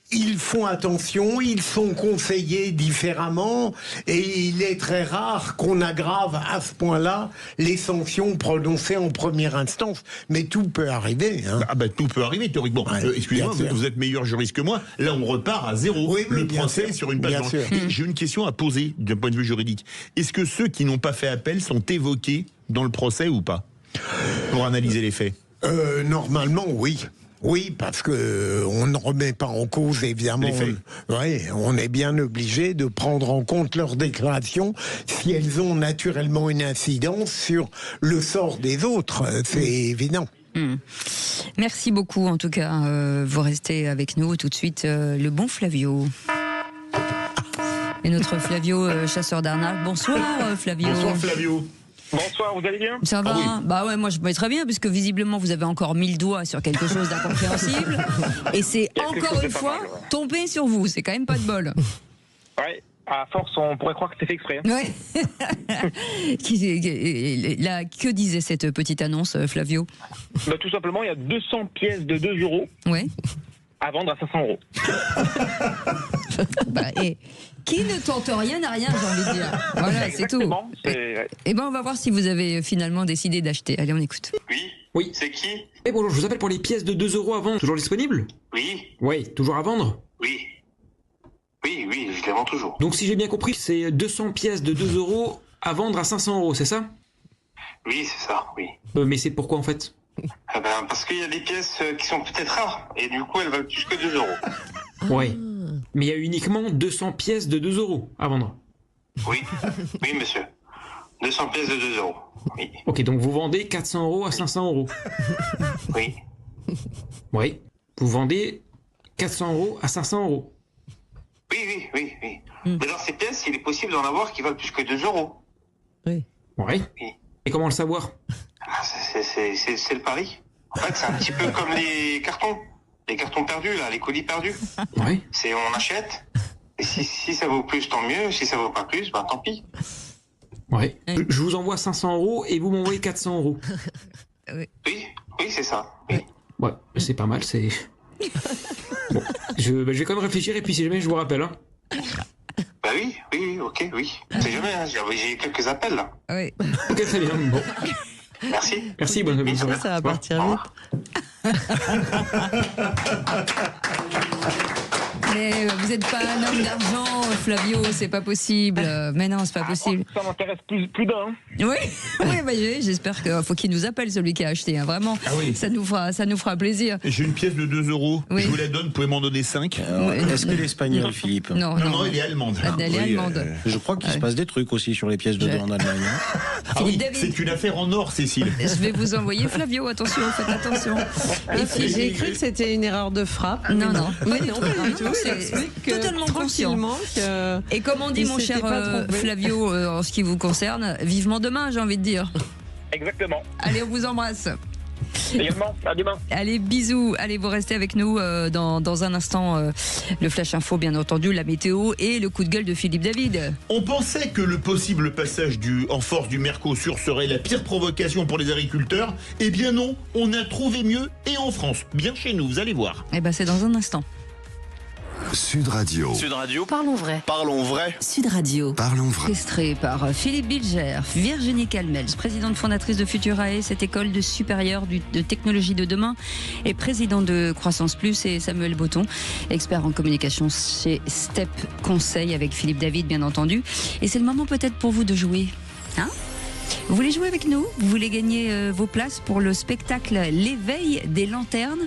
Ils font attention, ils sont conseillés différemment, et il est très rare qu'on aggrave à ce point-là les sanctions prononcées en première instance. Mais tout peut arriver. Hein. Tout peut arriver, théoriquement. Excusez-moi, vous êtes meilleur juriste que moi. Là, on repart à zéro. Oui, le procès sur une page blanche. J'ai une question à poser d'un point de vue juridique. Est-ce que ceux qui n'ont pas fait appel sont évoqués dans le procès ou pas, pour analyser les faits? Normalement, oui. Oui, parce que on ne remet pas en cause, évidemment. On est bien obligé de prendre en compte leurs déclarations si elles ont naturellement une incidence sur le sort des autres. C'est évident. Merci beaucoup, en tout cas. Vous restez avec nous tout de suite. Le bon Flavio. Et notre Flavio, chasseur d'arnaque. Bonsoir, Flavio. Bonsoir, Flavio. Bonsoir, vous allez bien? Ça va? Bah ouais, moi je vais très bien, puisque visiblement vous avez encore mis le doigt sur quelque chose d'incompréhensible. Et c'est encore une fois tombé sur vous, c'est quand même pas de bol. Ouais, à force on pourrait croire que c'est fait exprès. Ouais. Que disait cette petite annonce, Flavio? Tout simplement, il y a 200 pièces de 2 euros. Ouais. à vendre à 500 euros. Et qui ne tente rien n'a rien, j'ai envie de dire. Voilà, c'est tout. Et ben, on va voir si vous avez finalement décidé d'acheter. Allez, on écoute. Oui. C'est qui? Bonjour, je vous appelle pour les pièces de 2 euros à vendre. Toujours disponibles? Oui. Oui, toujours à vendre? Oui, je les vends toujours. Donc, si j'ai bien compris, c'est 200 pièces de 2 euros à vendre à 500 euros, c'est ça? Oui, c'est ça, oui. Mais c'est pourquoi en fait? Parce qu'il y a des pièces qui sont peut-être rares, et du coup elles valent plus que 2 euros. Oui. Mais il y a uniquement 200 pièces de 2 euros à vendre. Oui, monsieur. 200 pièces de 2 euros. Oui. Ok, donc vous vendez 400 euros à 500 euros. Oui. Oui. Vous vendez 400 euros à 500 euros. Oui. Mais dans ces pièces, il est possible d'en avoir qui valent plus que 2 euros. Oui. Et comment le savoir? C'est le pari. En fait, c'est un petit peu comme les cartons. Les cartons perdus, là, les colis perdus. Oui. On achète. Et si ça vaut plus, tant mieux. Si ça vaut pas plus, tant pis. Oui. Je vous envoie 500 euros et vous m'envoyez 400 euros. Oui, c'est ça. Oui. Ouais, c'est pas mal, c'est... Bon, je vais quand même réfléchir et puis si jamais je vous rappelle. Hein. Oui, ok. C'est jamais, j'ai quelques appels, là. Oui. Ok, très bien, bon. Merci, bonne soirée. Ça va partir vite. Mais vous n'êtes pas un homme d'argent, Flavio, c'est pas possible. Mais non, c'est pas possible. Ça m'intéresse plus d'un. Oui, j'espère qu'il faut qu'il nous appelle, celui qui a acheté. Hein, vraiment, ça nous fera plaisir. J'ai une pièce de 2 euros. Oui. Je vous la donne, vous pouvez m'en donner 5. Est-ce qu'elle est espagnole, Philippe? Non, elle est allemande. Elle est allemande. Je crois qu'il se passe des trucs aussi sur les pièces de 2 en Allemagne. Ah oui, c'est une affaire en or, Cécile. Je vais vous envoyer Flavio, attention, faites attention. Et puis j'ai cru que c'était une erreur de frappe. Non. Oui, non, pas du tout. C'est totalement conscient. Et comme on dit, mon cher Flavio, en ce qui vous concerne, vivement demain, j'ai envie de dire. Exactement. Allez, on vous embrasse. Également, à demain. Allez, bisous. Allez, vous restez avec nous dans un instant. Le Flash Info, bien entendu, la météo et le coup de gueule de Philippe David. On pensait que le possible passage en force du Mercosur serait la pire provocation pour les agriculteurs. Eh bien non, on a trouvé mieux et en France, bien chez nous, vous allez voir. Eh ben, c'est dans un instant. Sud Radio. Parlons vrai. Sud Radio. Parlons vrai. Orchestré par Philippe Bilger, Virginie Calmels, présidente fondatrice de Futurae, cette école de supérieure de technologie de demain, et président de Croissance Plus, et Samuel Botton, expert en communication chez Step Conseil, avec Philippe David, bien entendu. Et c'est le moment peut-être pour vous de jouer. Hein ? Vous voulez jouer avec nous? Vous voulez gagner vos places pour le spectacle L'éveil des lanternes?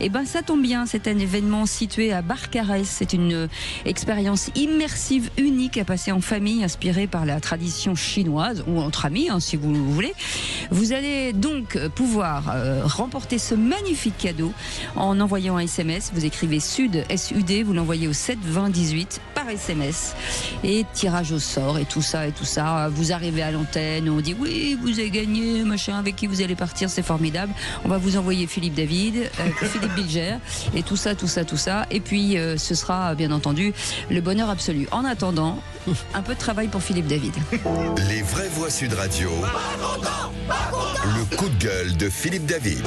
Eh ben, ça tombe bien, c'est un événement situé à Barcarès. C'est une expérience immersive unique à passer en famille, inspirée par la tradition chinoise, ou entre amis, si vous voulez. Vous allez donc pouvoir remporter ce magnifique cadeau en envoyant un SMS. Vous écrivez SUD, S-U-D, vous l'envoyez au 7 20 18 par SMS. Et tirage au sort et tout ça. Vous arrivez à l'antenne, on dit oui, vous avez gagné, machin, avec qui vous allez partir, c'est formidable. On va vous envoyer Philippe David, Philippe Bilger, et tout ça. Et puis, ce sera, bien entendu, le bonheur absolu. En attendant, un peu de travail pour Philippe David. Les vraies voix Sud Radio. Le coup de gueule de Philippe David.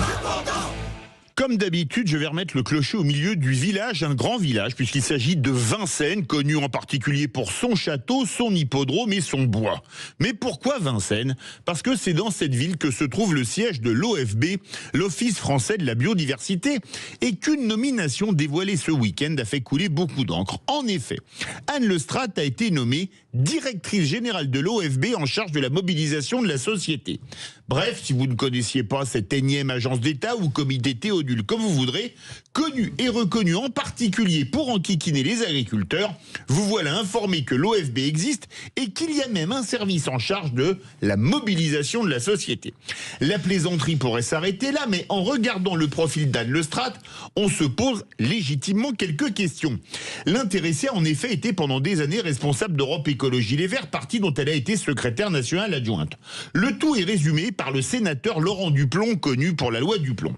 Comme d'habitude, je vais remettre le clocher au milieu du village, un grand village, puisqu'il s'agit de Vincennes, connu en particulier pour son château, son hippodrome et son bois. Mais pourquoi Vincennes? Parce que c'est dans cette ville que se trouve le siège de l'OFB, l'Office français de la biodiversité, et qu'une nomination dévoilée ce week-end a fait couler beaucoup d'encre. En effet, Anne Lestrade a été nommée directrice générale de l'OFB en charge de la mobilisation de la société. Bref, si vous ne connaissiez pas cette énième agence d'État ou comité Théodule, comme vous voudrez, connue et reconnue en particulier pour enquiquiner les agriculteurs, vous voilà informé que l'OFB existe et qu'il y a même un service en charge de la mobilisation de la société. La plaisanterie pourrait s'arrêter là, mais en regardant le profil d'Anne Lestrade, on se pose légitimement quelques questions. L'intéressée a en effet été pendant des années responsable d'Europe Écologie Les Verts, parti dont elle a été secrétaire nationale adjointe. Le tout est résumé par le sénateur Laurent Duplomb, connu pour la loi Duplomb.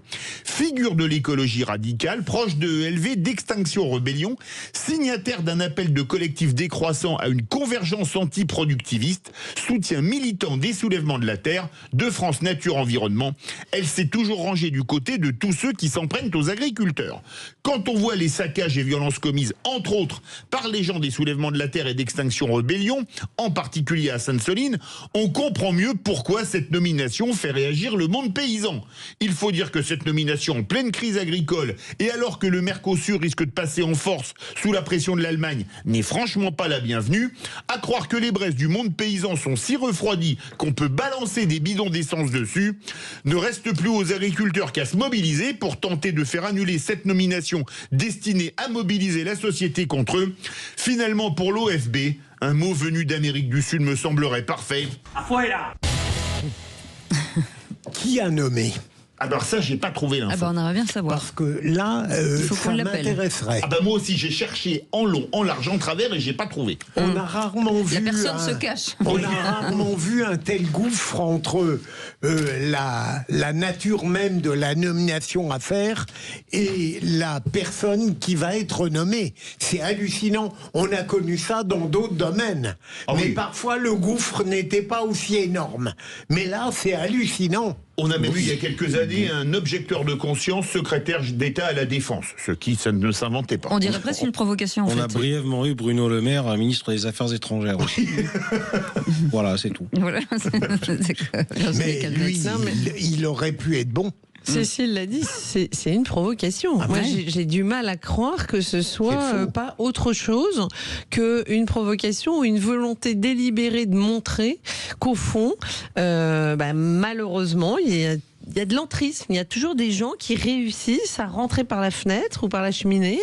figure de l'écologie radicale, proche de LV d'Extinction Rebellion, signataire d'un appel de collectif décroissant à une convergence antiproductiviste, soutien militant des soulèvements de la terre, de France Nature Environnement. Elle s'est toujours rangée du côté de tous ceux qui s'en prennent aux agriculteurs. Quand on voit les saccages et violences commises, entre autres, par les gens des soulèvements de la terre et d'Extinction Rebellion, en particulier à Sainte-Soline, on comprend mieux pourquoi cette nomination fait réagir le monde paysan. Il faut dire que cette nomination en pleine crise agricole, et alors que le Mercosur risque de passer en force sous la pression de l'Allemagne, n'est franchement pas la bienvenue. À croire que les braises du monde paysan sont si refroidies qu'on peut balancer des bidons d'essence dessus, ne reste plus aux agriculteurs qu'à se mobiliser pour tenter de faire annuler cette nomination destinée à mobiliser la société contre eux. Finalement, pour l'OFB, un mot venu d'Amérique du Sud me semblerait parfait. Afuera. Qui a nommé? Alors ça, j'ai pas trouvé l'info. Ah bah on aimerait bien savoir. Parce que là, ça m'intéresserait. Ah bah moi aussi, j'ai cherché en long, en large, en travers et j'ai pas trouvé. On a rarement vu. La personne se cache. On a rarement vu un tel gouffre entre la nature même de la nomination à faire et la personne qui va être nommée. C'est hallucinant. On a connu ça dans d'autres domaines. Mais parfois, le gouffre n'était pas aussi énorme. Mais là, c'est hallucinant. On a même eu il y a quelques années un objecteur de conscience, secrétaire d'État à la Défense, ce qui ça ne s'inventait pas. On dirait presque une provocation en fait. On a brièvement eu Bruno Le Maire, ministre des Affaires étrangères aussi. Voilà, c'est tout. Voilà. Mais lui, il aurait pu être bon. Cécile l'a dit, c'est une provocation. Moi, j'ai du mal à croire que ce soit pas autre chose qu'une provocation ou une volonté délibérée de montrer qu'au fond, malheureusement, il y a de l'entrisme. Il y a toujours des gens qui réussissent à rentrer par la fenêtre ou par la cheminée.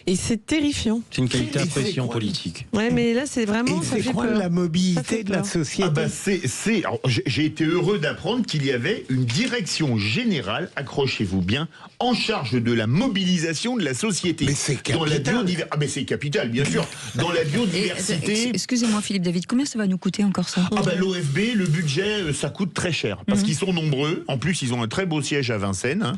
Et c'est terrifiant. C'est une qualité à pression politique. Ouais, mais là, c'est vraiment. Et c'est quoi la mobilité de la société? J'ai été heureux d'apprendre qu'il y avait une direction générale, accrochez-vous bien, en charge de la mobilisation de la société. Mais c'est capital. Dans la biodiversité. Ah, mais c'est capital, bien sûr. Dans la biodiversité. Excusez-moi, Philippe David, combien ça va nous coûter encore ça? L'OFB, le budget, ça coûte très cher. Parce qu'ils sont nombreux. En plus, ils ont un très beau siège à Vincennes.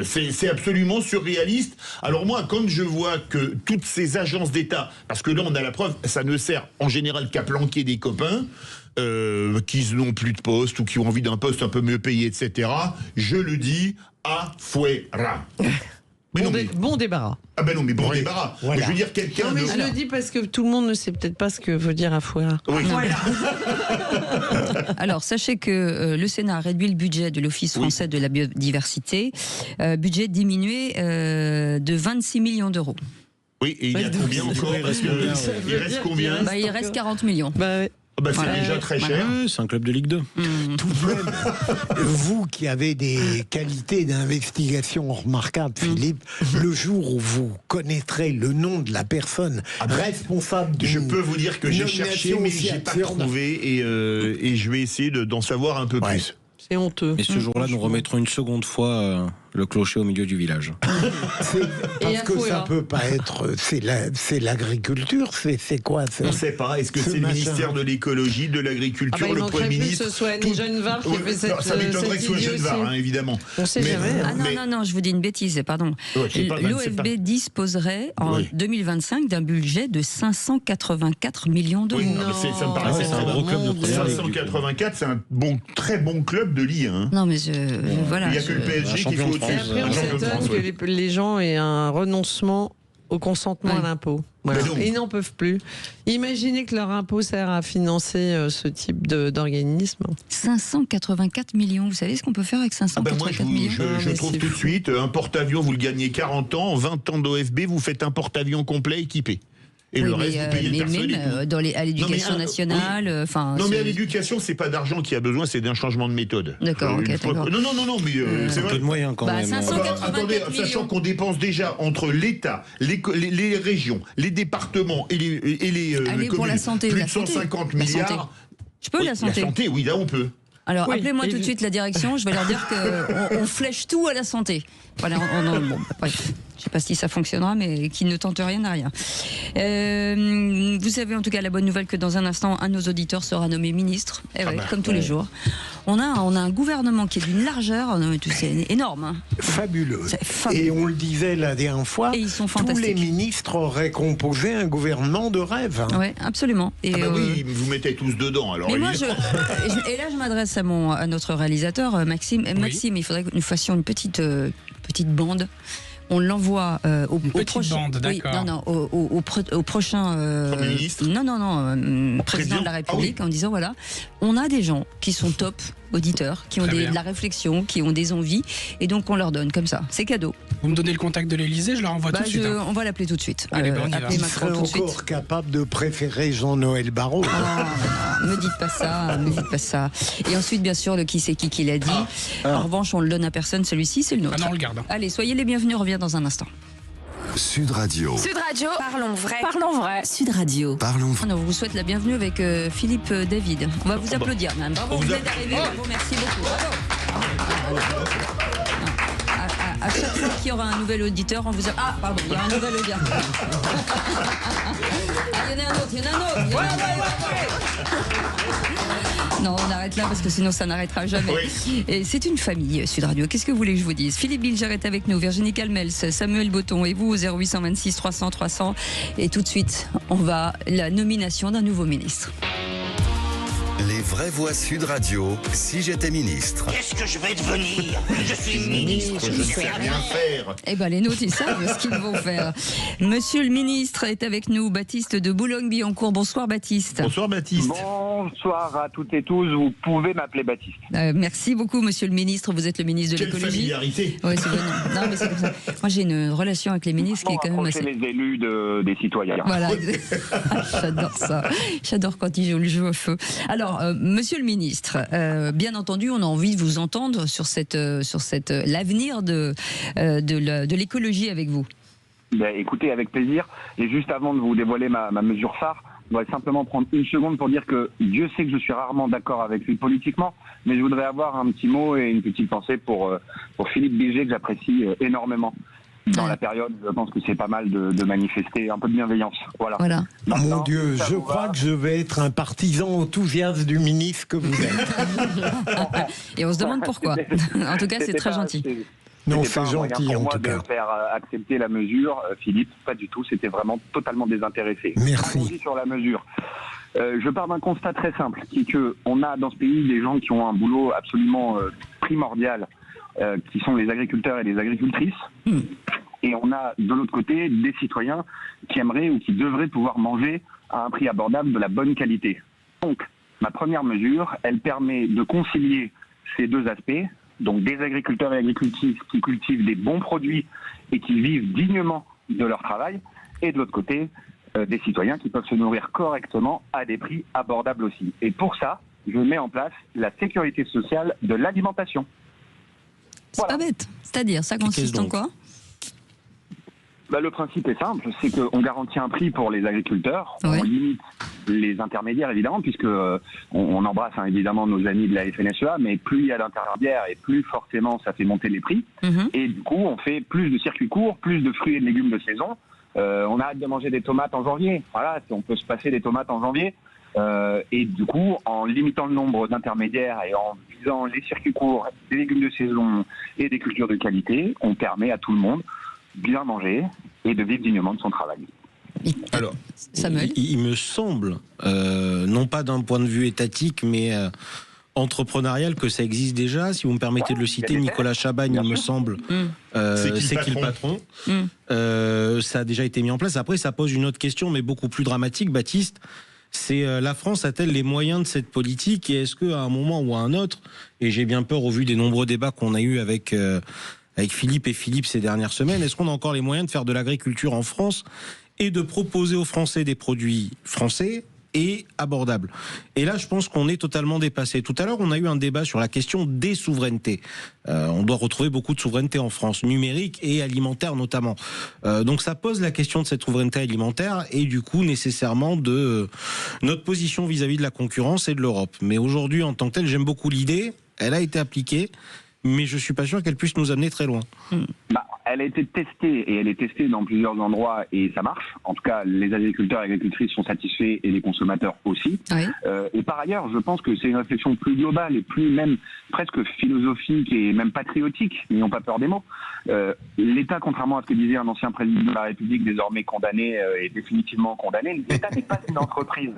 C'est absolument surréaliste. Alors moi, quand je vois que toutes ces agences d'État, parce que là on a la preuve, ça ne sert en général qu'à planquer des copains qui n'ont plus de poste ou qui ont envie d'un poste un peu mieux payé, etc. Je le dis, afuera. Bon débarras. Ah ben non, mais bon débarras. Voilà. Mais je veux dire, quelqu'un... Non, mais je le dis parce que tout le monde ne sait peut-être pas ce que veut dire afuera. Oui. Voilà. Alors, sachez que le Sénat a réduit le budget de l'Office français de la biodiversité, budget diminué de 26 millions d'euros. Oui, et il y a combien encore? Il reste combien? Il reste 40 millions. C'est déjà très cher. C'est un club de Ligue 2. Tout de même, vous qui avez des qualités d'investigation remarquables, Philippe, le jour où vous connaîtrez le nom de la personne responsable d'une... Je peux vous dire que j'ai cherché, mais j'ai pas trouvé, et je vais essayer d'en savoir un peu plus. C'est honteux. Et ce jour-là, nous remettrons une seconde fois le clocher au milieu du village. Parce que ça peut pas être... C'est l'agriculture, c'est quoi? On ne sait pas. Est-ce que c'est le ministère de l'écologie, de l'agriculture, le Premier ministre? Que ce soit Annie Genevard qui fait cette... Ça m'étonnerait que ce soit Genevard, évidemment. On sait jamais. Non, je vous dis une bêtise, pardon. L'OFB disposerait en 2025 d'un budget de 584 millions d'euros. Oui, ça me paraissait un gros club de première ligue. 584, c'est un très bon club de Ligue 1. Non, mais voilà. Il n'y a que le PSG qui faut Et après, on s'étonne que les gens aient un renoncement au consentement à l'impôt. Voilà. Ils n'en peuvent plus. Imaginez que leur impôt sert à financer ce type d'organisme. 584 millions, vous savez ce qu'on peut faire avec 584 millions? Je trouve tout de suite, un porte-avions, vous le gagnez 40 ans, 20 ans d'OFB, vous faites un porte-avions complet équipé. Et le reste, vous payez le personnel. À l'éducation nationale... Non, mais à l'éducation, c'est pas d'argent qu'il y a besoin, c'est d'un changement de méthode. D'accord, d'accord. Non, mais c'est vrai. Un peu de moyens quand même. 584 sachant qu'on dépense déjà entre l'État, les régions, les départements et les communes, pour la santé, plus de 150 milliards. Je peux la santé? La santé, oui, là on peut. Alors, appelez-moi tout de suite la direction, je vais leur dire qu'on flèche tout à la santé. Voilà, bref. Je sais pas si ça fonctionnera, mais qui ne tente rien n'a rien. Vous savez en tout cas la bonne nouvelle que dans un instant, un de nos auditeurs sera nommé ministre, comme tous les jours. On a un gouvernement qui est d'une largeur, c'est énorme. Hein. Fabuleux. Et on le disait la dernière fois, et ils sont tous les ministres auraient composé un gouvernement de rêve. Hein. Oui, absolument. Et oui, vous mettez tous dedans. Alors mais moi, et là, je m'adresse à notre réalisateur, Maxime. Oui. Maxime, il faudrait que nous fassions une petite bande. On l'envoie au prochain. Au prochain. Premier ministre. Président de la République, en disant voilà, on a des gens qui sont top auditeurs, qui ont de la réflexion, qui ont des envies, et donc on leur donne comme ça. C'est cadeau. Vous me donnez le contact de l'Élysée, je leur envoie tout de suite. On va l'appeler tout de suite. Allez, on y va. Il serait encore capable de préférer Jean-Noël Barrot. Non, me dites pas ça. Et ensuite, bien sûr, le qui c'est qui l'a dit. En revanche, on le donne à personne, celui-ci, c'est le nôtre. Non, on le garde. Allez, soyez les bienvenus, on revient dans un instant. Sud Radio. Sud Radio, parlons vrai. Sud Radio. Parlons vrai. On vous souhaite la bienvenue avec Philippe David. On va vous applaudir, même. Bravo, vous êtes arrivé. Bravo, merci beaucoup. Bravo. À chaque fois qu'il y aura un nouvel auditeur, on vous a... Ah, pardon, il y a un nouvel auditeur. Il y en a un autre. Non, on arrête là parce que sinon ça n'arrêtera jamais. Oui. Et c'est une famille, Sud Radio. Qu'est-ce que vous voulez que je vous dise? Philippe Bilger est avec nous, Virginie Calmels, Samuel Botton et vous au 0826 300 300. Et tout de suite, on va la nomination d'un nouveau ministre. Les vraies voix Sud Radio, si j'étais ministre. Qu'est-ce que je vais devenir? Je suis ministre, je ne sais rien faire. Eh ben les nôtres, ils savent ce qu'ils vont faire. Monsieur le ministre est avec nous, Baptiste de Boulogne-Billancourt. Bonsoir Baptiste. Bonsoir Baptiste. Bonsoir à toutes et tous, vous pouvez m'appeler Baptiste. Merci beaucoup Monsieur le ministre, vous êtes le ministre de l'écologie. Quelle familiarité. Ouais, c'est bon. Non mais c'est comme ça. Moi j'ai une relation avec les ministres qui est quand même assez... les élus des citoyens. Voilà, j'adore ça. J'adore quand ils jouent le jeu au feu. Alors, Monsieur le ministre, bien entendu, on a envie de vous entendre sur l'avenir de l'écologie avec vous. Ben, écoutez, avec plaisir. Et juste avant de vous dévoiler ma mesure phare, je voudrais simplement prendre une seconde pour dire que Dieu sait que je suis rarement d'accord avec lui politiquement, mais je voudrais avoir un petit mot et une petite pensée pour Philippe Bilger, que j'apprécie énormément. Dans la période, je pense que c'est pas mal de manifester un peu de bienveillance. Voilà. Mon Dieu, je crois que je vais être un partisan enthousiaste du ministre que vous êtes. Et on se demande pourquoi. En tout cas, c'est très gentil. Non, c'est gentil en tout cas. De faire accepter la mesure, Philippe, pas du tout. C'était vraiment totalement désintéressé. Merci. Allons-y sur la mesure. Je pars d'un constat très simple, qui est que on a dans ce pays des gens qui ont un boulot absolument primordial, qui sont les agriculteurs et les agricultrices. Et on a de l'autre côté des citoyens qui aimeraient ou qui devraient pouvoir manger à un prix abordable de la bonne qualité. Donc, ma première mesure, elle permet de concilier ces deux aspects, donc des agriculteurs et agricultrices qui cultivent des bons produits et qui vivent dignement de leur travail, et de l'autre côté, des citoyens qui peuvent se nourrir correctement à des prix abordables aussi. Et pour ça, je mets en place la sécurité sociale de l'alimentation. C'est pas bête. C'est-à-dire, ça consiste en quoi? Le principe est simple, c'est qu'on garantit un prix pour les agriculteurs, on limite les intermédiaires évidemment, puisque on embrasse évidemment nos amis de la FNSEA, mais plus il y a d'intermédiaires et plus forcément ça fait monter les prix. Et du coup, on fait plus de circuits courts, plus de fruits et de légumes de saison. On arrête de manger des tomates en janvier. Voilà, on peut se passer des tomates en janvier. Et du coup, en limitant le nombre d'intermédiaires et en visant les circuits courts, des légumes de saison et des cultures de qualité, on permet à tout le monde bien manger et de vivre dignement de son travail. Alors, il me semble, non pas d'un point de vue étatique, mais entrepreneurial, que ça existe déjà. Si vous me permettez de le citer, Nicolas Chabagne, il me semble, c'est qui le patron. Ça a déjà été mis en place. Après, ça pose une autre question, mais beaucoup plus dramatique, Baptiste. C'est la France a-t-elle les moyens de cette politique, et est-ce qu'à un moment ou à un autre, et j'ai bien peur au vu des nombreux débats qu'on a eus avec Philippe ces dernières semaines, est-ce qu'on a encore les moyens de faire de l'agriculture en France et de proposer aux Français des produits français et abordables? Et là, je pense qu'on est totalement dépassé. Tout à l'heure, on a eu un débat sur la question des souverainetés. On doit retrouver beaucoup de souveraineté en France, numérique et alimentaire notamment. Donc ça pose la question de cette souveraineté alimentaire et du coup nécessairement de notre position vis-à-vis de la concurrence et de l'Europe. Mais aujourd'hui, en tant que telle, j'aime beaucoup l'idée. Elle a été appliquée, mais je suis pas sûr qu'elle puisse nous amener très loin. elle a été testée et elle est testée dans plusieurs endroits et ça marche. En tout cas, les agriculteurs et agricultrices sont satisfaits et les consommateurs aussi. Oui. Et par ailleurs, je pense que c'est une réflexion plus globale et plus même presque philosophique et même patriotique, n'ayons pas peur des mots. L'État, contrairement à ce que disait un ancien président de la République désormais condamné et définitivement condamné, l'État n'est pas une entreprise.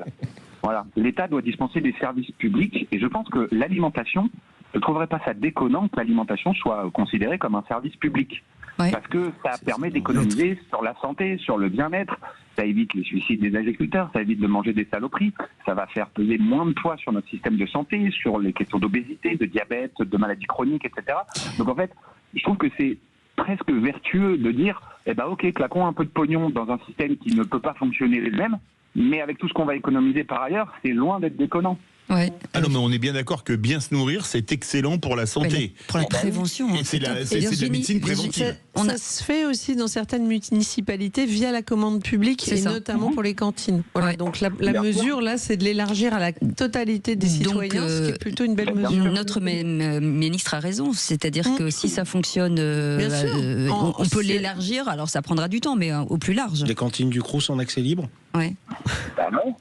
Voilà. L'État doit dispenser des services publics et je pense que l'alimentation, je ne trouverais pas ça déconnant que l'alimentation soit considérée comme un service public. Ouais. Parce que ça permet d'économiser sur la santé, sur le bien-être, ça évite les suicides des agriculteurs, ça évite de manger des saloperies, ça va faire peser moins de poids sur notre système de santé, sur les questions d'obésité, de diabète, de maladies chroniques, etc. Donc en fait, je trouve que c'est presque vertueux de dire, eh ben ok, claquons un peu de pognon dans un système qui ne peut pas fonctionner lui-même, mais avec tout ce qu'on va économiser par ailleurs, c'est loin d'être déconnant. Ouais. Ah non, mais on est bien d'accord que bien se nourrir, c'est excellent pour la santé. Pour la prévention. Et c'est de la médecine préventive. Ça se fait aussi dans certaines municipalités via la commande publique et notamment pour les cantines. Voilà, Ouais. donc la mesure là, c'est de l'élargir à la totalité des citoyens, ce qui est plutôt une belle mesure. Notre ministre a raison, c'est-à-dire que si ça fonctionne, on peut l'élargir. Alors ça prendra du temps, mais au plus large. Les cantines du Crous en accès libre. Ouais. Bah non.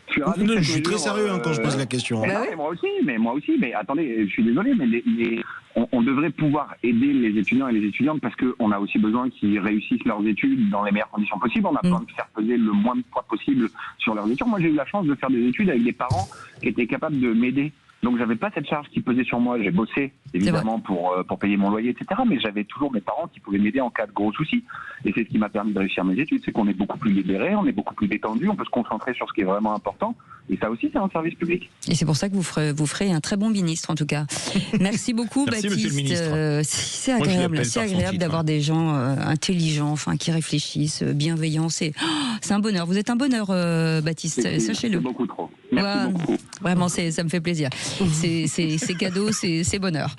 Je suis très sérieux quand je pose la question. Mais moi aussi, mais attendez, je suis désolé, mais on devrait pouvoir aider les étudiants et les étudiantes parce qu'on a aussi besoin qu'ils réussissent leurs études dans les meilleures conditions possibles. On a besoin de faire peser le moins de poids possible sur leurs études. Moi, j'ai eu la chance de faire des études avec des parents qui étaient capables de m'aider. Donc j'avais pas cette charge qui pesait sur moi. J'ai bossé évidemment pour payer mon loyer, etc. Mais j'avais toujours mes parents qui pouvaient m'aider en cas de gros soucis. Et c'est ce qui m'a permis de réussir mes études, c'est qu'on est beaucoup plus libéré, on est beaucoup plus détendu, on peut se concentrer sur ce qui est vraiment important. Et ça aussi, c'est un service public. Et c'est pour ça que vous ferez un très bon ministre, en tout cas. Merci beaucoup, Merci, Baptiste. monsieur le ministre. C'est agréable, d'avoir des gens intelligents, enfin qui réfléchissent, bienveillants. C'est un bonheur. Vous êtes un bonheur, Baptiste. Sachez-le. C'est beaucoup trop. Merci beaucoup. Vraiment, ça me fait plaisir. C'est cadeau, c'est bonheur.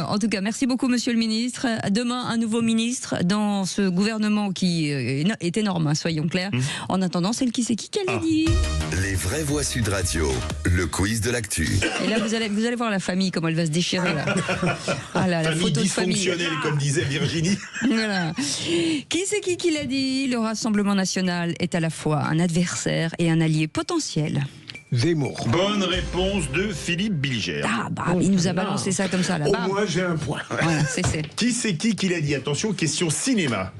En tout cas, merci beaucoup, monsieur le ministre. Demain, un nouveau ministre dans ce gouvernement qui est énorme, soyons clairs. En attendant, c'est le qui c'est qui qu'elle a dit. Les vraies voix Sud Radio, le quiz de l'actu. Et là, vous allez voir la famille, comment elle va se déchirer. Là. Ah là, la famille photo de famille. dysfonctionnelle, comme disait Virginie. Voilà. Qui c'est qui l'a dit? Le Rassemblement national est à la fois un adversaire et un allié potentiel. Zemmour. Bonne réponse de Philippe Bilger. Ah bah, il nous a balancé ça comme ça là-bas. Au moins, j'ai un point. Voilà, c'est. Qui c'est qui l'a dit? Attention, question cinéma.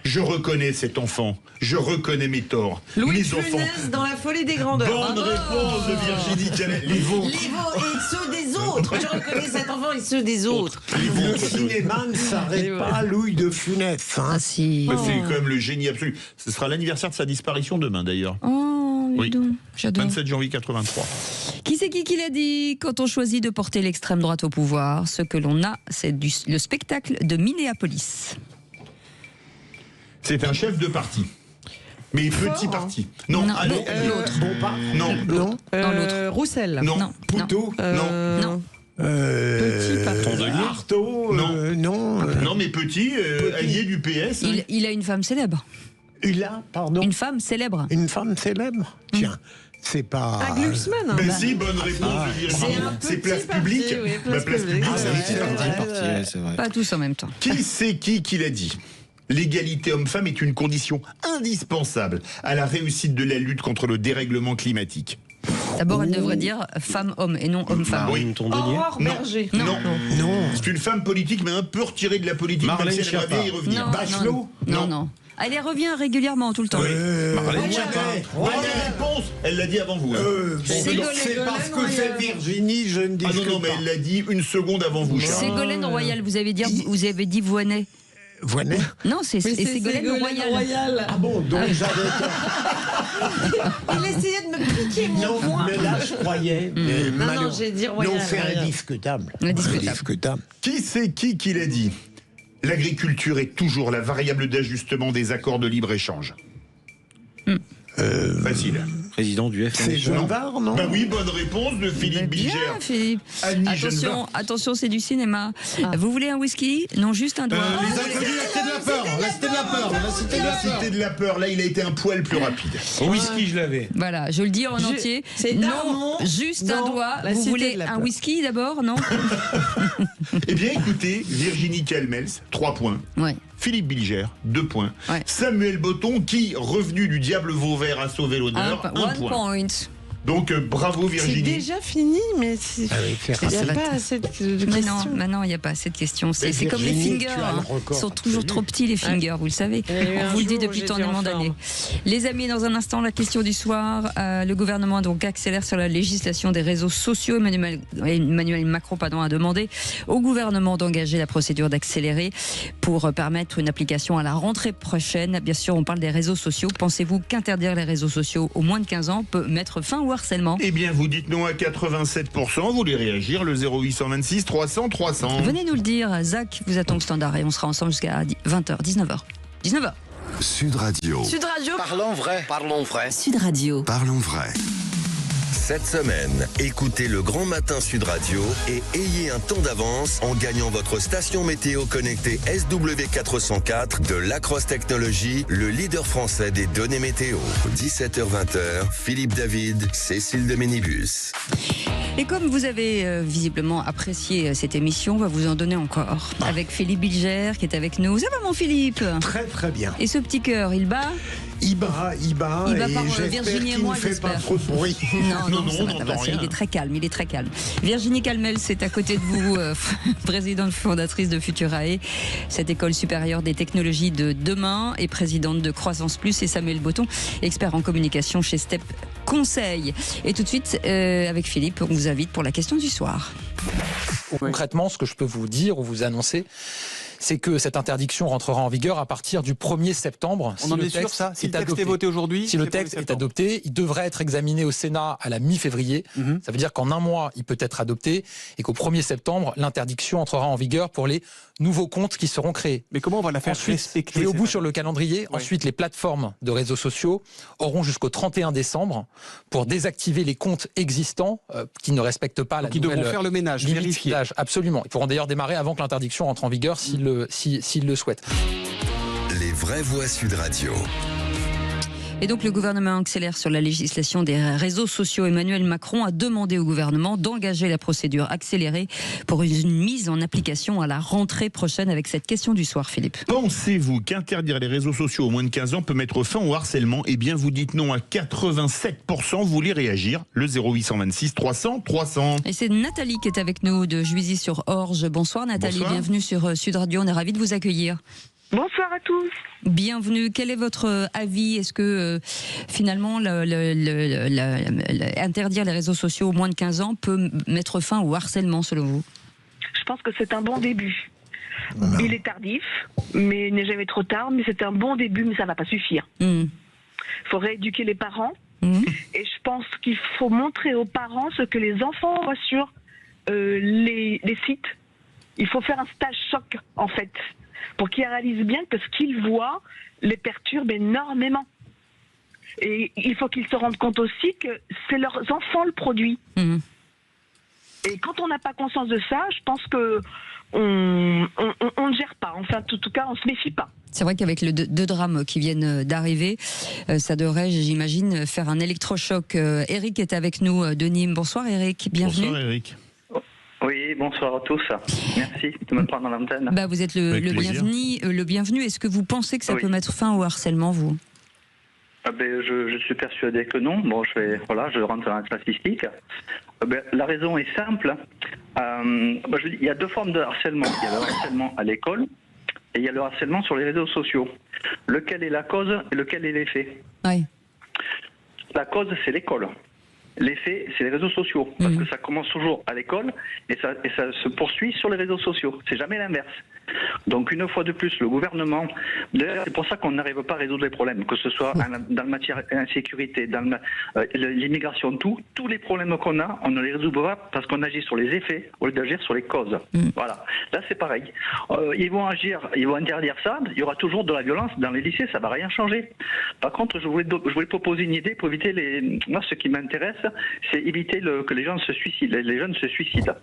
Je reconnais cet enfant. Je reconnais mes torts. Louis mes de enfants. Funès dans La folie des grandeurs. Bonne réponse de Virginie Calais. Les vôtres. Les vôtres et ceux des autres. Je reconnais cet enfant et ceux des autres. Le cinéma ne s'arrête pas à Louis de Funès. Hein. Ah si. Bah, c'est quand même le génie absolu. Ce sera l'anniversaire de sa disparition demain d'ailleurs. Oh, oui. J'adore. 27 janvier 83. Qui c'est qui l'a dit? Quand on choisit de porter l'extrême droite au pouvoir, ce que l'on a, c'est le spectacle de Minneapolis. C'est un chef de parti. Mais petit parti. Non, allez, l'autre. Non. L'autre. Roussel. Non. Poutot. Non. Petit parti. Artaud. Non. Non, mais petit. Allié du PS. Il a une femme célèbre. Il a, pardon. Une femme célèbre. Une femme célèbre. Tiens. C'est pas. Ah, Glucksmann. Ben si, bonne réponse de Virginie. C'est place publique. Oui, place publique, c'est un petit parti. C'est vrai. Pas tous en même temps. Qui c'est qui l'a dit? L'égalité homme-femme est une condition indispensable à la réussite de la lutte contre le dérèglement climatique. D'abord, elle devrait dire femme-homme et non homme-femme. Oui. Aurore Berger. Non. C'est une femme politique, mais un peu retirée de la politique. Marlène même si elle aimerait bien y revenir. Bachelot. Non. Elle revient régulièrement tout le temps. Marlène Schiappa. Bonne réponse. Elle l'a dit avant vous. C'est parce que c'est Virginie, je ne dis pas. Non, mais elle l'a dit une seconde avant vous. Ségolène Royal, vous avez dit Voynet. Voynet. Non, c'est Ségolène Royal. Ah bon, donc j'avais. Il essayait de me piquer mon point. Mais là, je croyais. Non, j'ai dit Royal. Non, c'est indiscutable. Indiscutable. Qui c'est qui l'a dit? L'agriculture est toujours la variable d'ajustement des accords de libre-échange. Facile. Président du FMI. C'est Genevard, non? Bah oui, bonne réponse de Philippe Bilger. Philippe. Attention, c'est du cinéma. Vous voulez un whisky? Non, juste un doigt. Les inconnus, la cité de la peur. La cité de la la peur. La cité de la peur. Là, il a été un poil plus rapide. Au whisky, je l'avais. Voilà, je le dis en entier. C'est non, juste un doigt. Vous voulez un whisky d'abord, non? Eh bien, écoutez, Virginie Calmels, 3 points. Ouais. Philippe Bilger, 2 points. Ouais. Samuel Botton, qui, revenu du diable Vauvert, a sauvé l'honneur, 1 point. Donc bravo Virginie. C'est déjà fini, mais il n'y a pas assez de questions. Non, il n'y a pas assez de questions. C'est comme les fingers. Ils sont toujours trop petits les fingers, vous le savez. On vous le dit depuis tant d'années. Les amis, dans un instant, la question du soir. Le gouvernement donc accélère sur la législation des réseaux sociaux. Emmanuel Macron a demandé au gouvernement d'engager la procédure d'accélérer pour permettre une application à la rentrée prochaine. Bien sûr, on parle des réseaux sociaux. Pensez-vous qu'interdire les réseaux sociaux aux moins de 15 ans peut mettre fin au harcèlement? Eh bien, vous dites non à 87%, vous voulez réagir, le 0826 300 300. Venez nous le dire, Zach vous attend au standard et on sera ensemble jusqu'à 20h, 19h. Sud Radio. Sud Radio. Parlons vrai. Parlons vrai. Sud Radio. Parlons vrai. Cette semaine, écoutez le Grand Matin Sud Radio et ayez un temps d'avance en gagnant votre station météo connectée SW404 de Lacrosse Technologies, le leader français des données météo. 17h-20h, Philippe David, Cécile de Ménibus. Et comme vous avez visiblement apprécié cette émission, on va vous en donner encore. Avec Philippe Bilger qui est avec nous. Ça va mon Philippe? Très très bien. Et ce petit cœur, il bat? Il bat et par Virginie et moi, ne fait pas trop de bruit. Non, ça va, il est très calme, Virginie Calmels, c'est à côté de vous, présidente fondatrice de Futurae, cette école supérieure des technologies de demain, et présidente de Croissance Plus, et Samuel Botton, expert en communication chez Step Conseil. Et tout de suite, avec Philippe, on vous invite pour la question du soir. Concrètement, ce que je peux vous dire ou vous annoncer, c'est que cette interdiction rentrera en vigueur à partir du 1er septembre. On en est sûr, ça? Si le texte est voté aujourd'hui? Si le texte est adopté, il devrait être examiné au Sénat à la mi-février. Ça veut dire qu'en un mois, il peut être adopté et qu'au 1er septembre, l'interdiction entrera en vigueur pour les nouveaux comptes qui seront créés. Mais comment on va la faire respecter? Je vais au bout sur le calendrier. Oui. Ensuite, les plateformes de réseaux sociaux auront jusqu'au 31 décembre pour désactiver les comptes existants qui ne respectent pas la nouvelle devront faire le ménage, vérifier. Absolument. Ils pourront d'ailleurs démarrer avant que l'interdiction entre en vigueur s'ils le souhaitent. Les vraies voix Sud Radio. Et donc le gouvernement accélère sur la législation des réseaux sociaux. Emmanuel Macron a demandé au gouvernement d'engager la procédure accélérée pour une mise en application à la rentrée prochaine avec cette question du soir, Philippe. Pensez-vous qu'interdire les réseaux sociaux aux moins de 15 ans peut mettre fin au harcèlement? Eh bien, vous dites non à 87%, vous voulez réagir, le 0826 300 300. Et c'est Nathalie qui est avec nous de Juvisy-sur-Orge. Bonsoir Nathalie, bonsoir. Bienvenue sur Sud Radio, on est ravis de vous accueillir. Bonsoir à tous. Bienvenue. Quel est votre avis? Est-ce que finalement interdire les réseaux sociaux aux moins de 15 ans peut mettre fin au harcèlement selon vous? Je pense que c'est un bon début. Il est tardif, mais il n'est jamais trop tard. Mais c'est un bon début, mais ça ne va pas suffire. Il faut rééduquer les parents. Et je pense qu'il faut montrer aux parents ce que les enfants voient sur les sites. Il faut faire un stage choc, en fait, pour qu'ils réalisent bien que ce qu'ils voient les perturbe énormément. Et il faut qu'ils se rendent compte aussi que c'est leurs enfants le produit. Et quand on n'a pas conscience de ça, je pense que on ne gère pas. Enfin, en tout cas, on se méfie pas. C'est vrai qu'avec les deux drames qui viennent d'arriver, ça devrait, j'imagine, faire un électrochoc. Eric est avec nous de Nîmes. Bonsoir Eric, bienvenue. Bonsoir Eric. Oui, bonsoir à tous. Merci de me prendre dans l'antenne. Vous êtes le bienvenu. Est-ce que vous pensez que ça peut mettre fin au harcèlement, vous? Je suis persuadé que non. Bon, je rentre dans la statistique. La raison est simple. Il y a deux formes de harcèlement. Il y a le harcèlement à l'école et il y a le harcèlement sur les réseaux sociaux. Lequel est la cause et lequel est l'effet? La cause, c'est l'école. L'effet, c'est les réseaux sociaux, parce que ça commence toujours à l'école et ça se poursuit sur les réseaux sociaux. C'est jamais l'inverse. Donc une fois de plus, le gouvernement, d'ailleurs c'est pour ça qu'on n'arrive pas à résoudre les problèmes, que ce soit dans la matière insécurité, dans l'immigration, tous les problèmes qu'on a, on ne les résout pas parce qu'on agit sur les effets au lieu d'agir sur les causes. Voilà. Là c'est pareil. Ils vont interdire ça, il y aura toujours de la violence dans les lycées, ça va rien changer. Par contre, je voulais proposer une idée pour éviter moi ce qui m'intéresse, c'est éviter que les gens se suicident, les jeunes se suicident.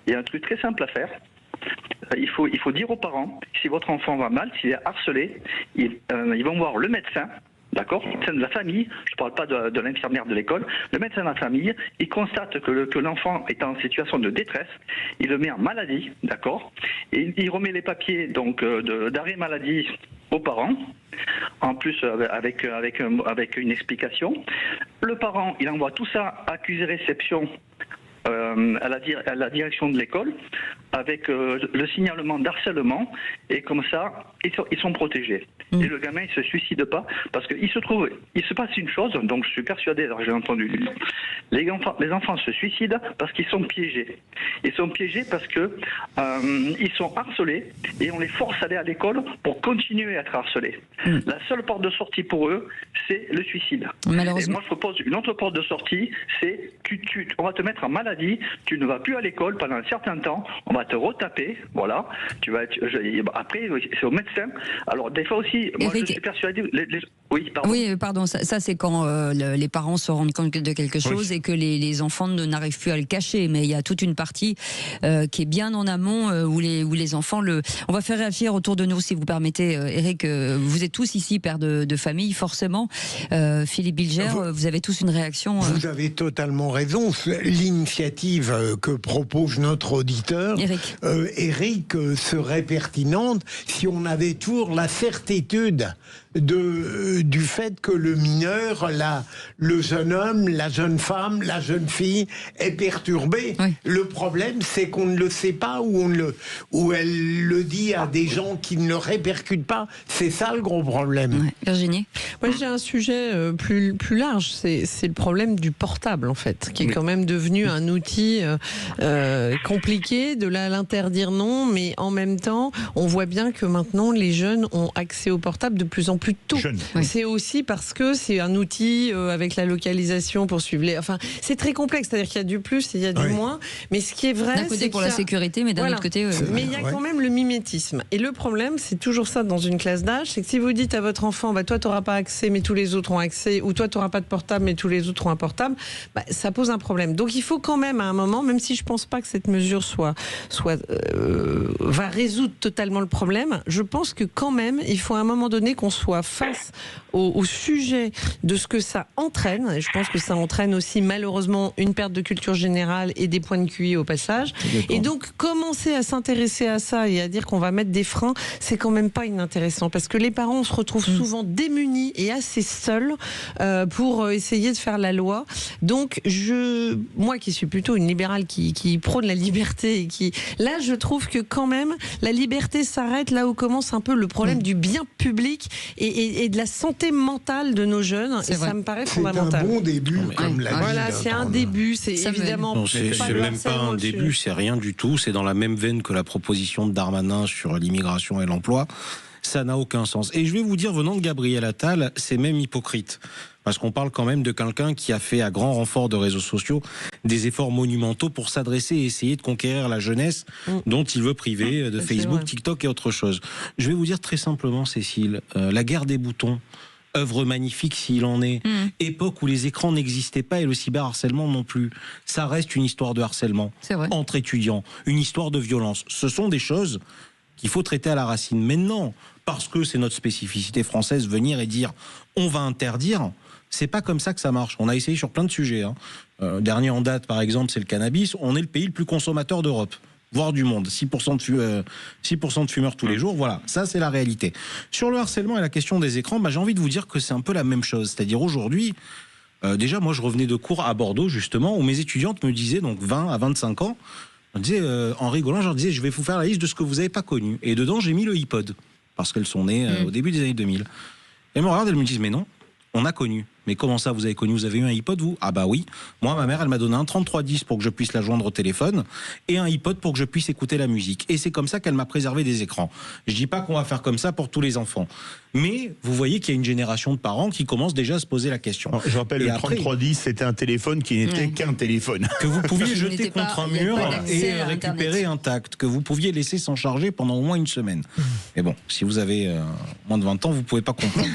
Il y a un truc très simple à faire. il faut dire aux parents, si votre enfant va mal, s'il est harcelé, ils vont voir le médecin. D'accord, le médecin de la famille, je ne parle pas de l'infirmière de l'école, le médecin de la famille, il constate que l'enfant est en situation de détresse, il le met en maladie, d'accord, et il remet les papiers donc d'arrêt maladie aux parents, en plus avec une explication. Le parent, il envoie tout ça à accusé-réception à la direction de l'école avec le signalement d'harcèlement, et comme ça ils sont protégés. Et le gamin il se suicide pas parce qu'il se passe une chose, donc je suis persuadé, alors j'ai entendu, les enfants se suicident parce qu'ils sont piégés. Ils sont piégés parce que ils sont harcelés et on les force à aller à l'école pour continuer à être harcelés. La seule porte de sortie pour eux, c'est le suicide. Et moi je propose une autre porte de sortie, c'est on va te mettre en maladie, tu ne vas plus à l'école pendant un certain temps, on va te retaper, voilà. Après c'est au médecin. Alors des fois aussi, moi je suis persuadé. Oui, pardon. Ça c'est quand les parents se rendent compte de quelque chose et que les enfants n'arrivent plus à le cacher. Mais il y a toute une partie qui est bien en amont où les enfants On va faire réagir autour de nous, si vous permettez, Eric. Vous êtes tous ici pères de famille, forcément. Philippe Bilger, vous avez tous une réaction. Vous avez totalement raison. L'initiative que propose notre auditeur, Eric, serait pertinente si on avait toujours la certitude du fait que le mineur, le jeune homme, la jeune femme, la jeune fille est perturbé. Le problème, c'est qu'on ne le sait pas, ou elle le dit à des gens qui ne le répercutent pas. C'est ça le gros problème. Virginie ? Moi, j'ai un sujet plus large. C'est le problème du portable, en fait, qui est quand même devenu un outil compliqué. De là à l'interdire, non, mais en même temps, on voit bien que maintenant, les jeunes ont accès au portable de plus en plus tôt. C'est aussi parce que c'est un outil avec la localisation pour suivre Enfin, c'est très complexe, c'est-à-dire qu'il y a du plus et il y a du moins. Mais ce qui est vrai, d'un côté pour la sécurité, mais d'un autre côté... Mais il y a quand même le mimétisme. Et le problème, c'est toujours ça dans une classe d'âge, c'est que si vous dites à votre enfant, toi, tu n'auras pas accès, mais tous les autres ont accès, ou toi, tu n'auras pas de portable, mais tous les autres ont un portable, ça pose un problème. Donc il faut quand même, à un moment, même si je ne pense pas que cette mesure va résoudre totalement le problème, je pense que quand même, il faut à un moment donné qu'on soit face au sujet de ce que ça entraîne. Et je pense que ça entraîne aussi malheureusement une perte de culture générale et des points de QI au passage. Et donc commencer à s'intéresser à ça et à dire qu'on va mettre des freins, c'est quand même pas inintéressant, parce que les parents se retrouvent souvent démunis et assez seuls pour essayer de faire la loi. Donc moi qui suis plutôt une libérale qui prône la liberté et là je trouve que quand même la liberté s'arrête là où commence un peu le problème du bien public et de la santé mentale de nos jeunes. Et ça me paraît fondamental. C'est un bon début, comme l'a dit. Voilà, c'est un début. C'est évidemment. Non, c'est même pas un début, c'est rien du tout. C'est dans la même veine que la proposition de Darmanin sur l'immigration et l'emploi. Ça n'a aucun sens. Et je vais vous dire, venant de Gabriel Attal, c'est même hypocrite. Parce qu'on parle quand même de quelqu'un qui a fait, à grand renfort de réseaux sociaux, des efforts monumentaux pour s'adresser et essayer de conquérir la jeunesse dont il veut priver de Facebook, TikTok et autre chose. Je vais vous dire très simplement, Cécile, la guerre des boutons, œuvre magnifique s'il en est, époque où les écrans n'existaient pas et le cyberharcèlement non plus. Ça reste une histoire de harcèlement entre étudiants, une histoire de violence. Ce sont des choses qu'il faut traiter à la racine. Maintenant, parce que c'est notre spécificité française, venir et dire on va interdire, c'est pas comme ça que ça marche. On a essayé sur plein de sujets. Dernier en date, par exemple, c'est le cannabis. On est le pays le plus consommateur d'Europe, voire du monde. 6% de fumeurs tous les jours. Voilà, ça c'est la réalité. Sur le harcèlement et la question des écrans, j'ai envie de vous dire que c'est un peu la même chose. C'est-à-dire aujourd'hui, déjà moi je revenais de cours à Bordeaux justement, où mes étudiantes me disaient, donc 20 à 25 ans, on disait, en rigolant, je leur disais, je vais vous faire la liste de ce que vous n'avez pas connu. Et dedans, j'ai mis le iPod, parce qu'elles sont nées au début des années 2000. Elles me regardent, elles me disent, mais non, on a connu. Mais comment ça, vous avez connu? Vous avez eu un iPod, vous? Ah bah oui. Moi, ma mère, elle m'a donné un 3310 pour que je puisse la joindre au téléphone et un iPod pour que je puisse écouter la musique. Et c'est comme ça qu'elle m'a préservé des écrans. Je dis pas qu'on va faire comme ça pour tous les enfants. Mais vous voyez qu'il y a une génération de parents qui commencent déjà à se poser la question. Alors, je rappelle, le 3310, c'était un téléphone qui n'était qu'un téléphone. Que vous pouviez jeter contre un mur et récupérer intact. Que vous pouviez laisser sans charger pendant au moins une semaine. Mais bon, si vous avez moins de 20 ans, vous pouvez pas comprendre.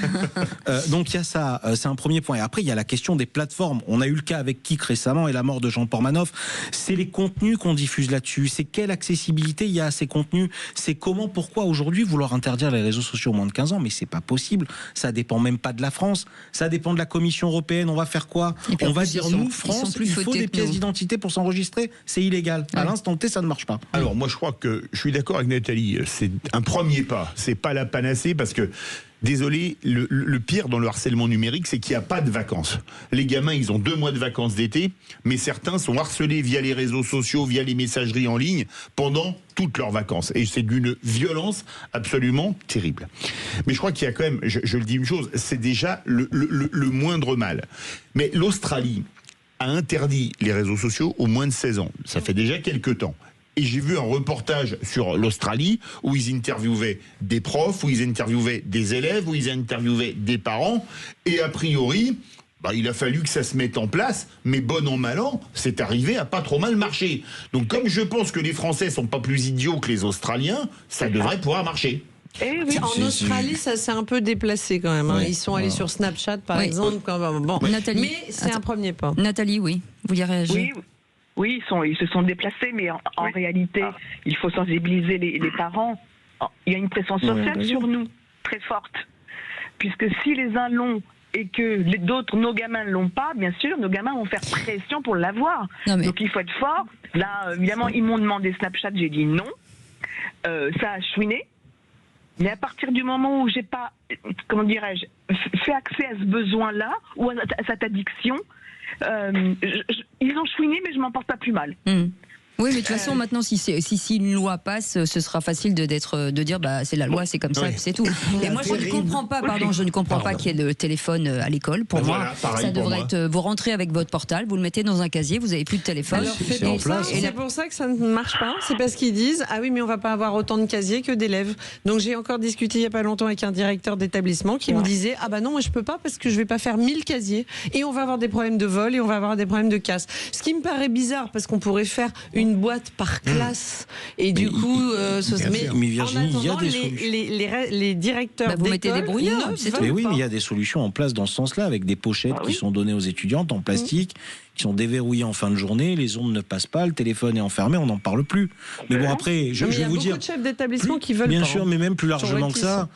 Donc il y a ça. C'est un premier premier point. Et après, il y a la question des plateformes. On a eu le cas avec Kik récemment et la mort de Jean Pormanoff. C'est les contenus qu'on diffuse là-dessus. C'est quelle accessibilité il y a à ces contenus. C'est comment, pourquoi aujourd'hui vouloir interdire les réseaux sociaux aux moins de 15 ans. Mais c'est pas possible. Ça dépend même pas de la France. Ça dépend de la Commission européenne. On va faire quoi? On va dire, nous, France, il faut des pièces d'identité pour s'enregistrer. C'est illégal. À l'instant T, ça ne marche pas. Alors, moi, je crois que je suis d'accord avec Nathalie. C'est un premier pas. C'est pas la panacée parce que, désolé, le pire dans le harcèlement numérique, c'est qu'il n'y a pas de vacances. Les gamins, ils ont 2 mois de vacances d'été, mais certains sont harcelés via les réseaux sociaux, via les messageries en ligne, pendant toutes leurs vacances. Et c'est d'une violence absolument terrible. Mais je crois qu'il y a quand même, je le dis une chose, c'est déjà le moindre mal. Mais l'Australie a interdit les réseaux sociaux aux moins de 16 ans. Ça fait déjà quelques temps. Et j'ai vu un reportage sur l'Australie où ils interviewaient des profs, où ils interviewaient des élèves, où ils interviewaient des parents. Et a priori, il a fallu que ça se mette en place, mais bon an mal an, c'est arrivé à pas trop mal marcher. Donc comme je pense que les Français sont pas plus idiots que les Australiens, ça devrait pouvoir marcher. Eh oui, en Australie, ça s'est un peu déplacé quand même. Hein. Ils sont allés sur Snapchat, par exemple. Bon. Nathalie, mais c'est un premier pas. Nathalie, oui. Vous y réagissez? Oui, ils se sont déplacés, mais en réalité, il faut sensibiliser les parents. Il y a une pression sociale sur nous, très forte. Puisque si les uns l'ont et que d'autres, nos gamins ne l'ont pas, bien sûr, nos gamins vont faire pression pour l'avoir. Donc il faut être fort. Là, évidemment, ils m'ont demandé Snapchat, j'ai dit non. Ça a chouiné. Mais à partir du moment où j'ai pas, comment dirais-je, fait accès à ce besoin-là, ou à cette addiction, ils ont chouiné, mais je m'en porte pas plus mal. Oui, mais de toute façon, maintenant, si une loi passe, ce sera facile de dire, c'est la loi, c'est comme ça, c'est tout. Et moi, je ne comprends pas, je ne comprends pas qu'il y ait le téléphone à l'école. Pour moi, ça devrait être, vous rentrez avec votre portable, vous le mettez dans un casier, vous n'avez plus de téléphone. Alors, c'est pour ça que ça ne marche pas. C'est parce qu'ils disent, ah oui, mais on va pas avoir autant de casiers que d'élèves. Donc, j'ai encore discuté il y a pas longtemps avec un directeur d'établissement qui me disait, ah bah non, moi je peux pas parce que je vais pas faire 1000 casiers et on va avoir des problèmes de vol et on va avoir des problèmes de casse. Ce qui me paraît bizarre parce qu'on pourrait faire une boîte par classe et du coup mais Virginie, il y a des solutions. Les directeurs vous mettez des brouillards, mais oui, mais il y a des solutions en place dans ce sens-là avec des pochettes qui sont données aux étudiantes en plastique, qui sont déverrouillées en fin de journée, les ondes ne passent pas, le téléphone est enfermé, on n'en parle plus. Mais bon, après, je vais vous dire, il y a beaucoup de chefs d'établissement qui veulent bien sûr, mais même plus largement que ça.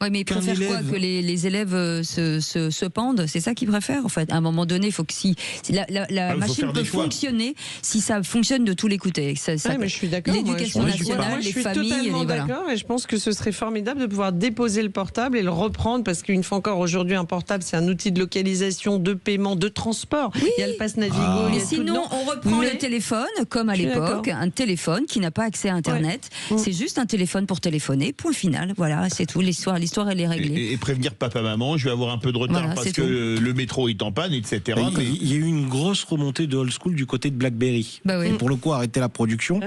Oui, mais ils préfèrent quoi? Que les élèves se pendent? C'est ça qu'ils préfèrent, en fait. À un moment donné, il faut que si la machine peut fonctionner, si ça fonctionne de tous les côtés. Mais je suis d'accord. L'éducation nationale, les familles... Je suis totalement d'accord et je pense que ce serait formidable de pouvoir déposer le portable et le reprendre parce qu'une fois encore, aujourd'hui, un portable, c'est un outil de localisation, de paiement, de transport. Oui. Il y a le pass Navigo. Mais sinon, on reprend le téléphone, comme à l'époque, un téléphone qui n'a pas accès à Internet. C'est juste un téléphone pour téléphoner, point final. Voilà, c'est tout. L'histoire, elle est réglée. Et prévenir papa-maman, je vais avoir un peu de retard parce que le métro est en panne, etc. Il y a eu une grosse remontée de old school du côté de BlackBerry. Et pour le coup, arrêter la production.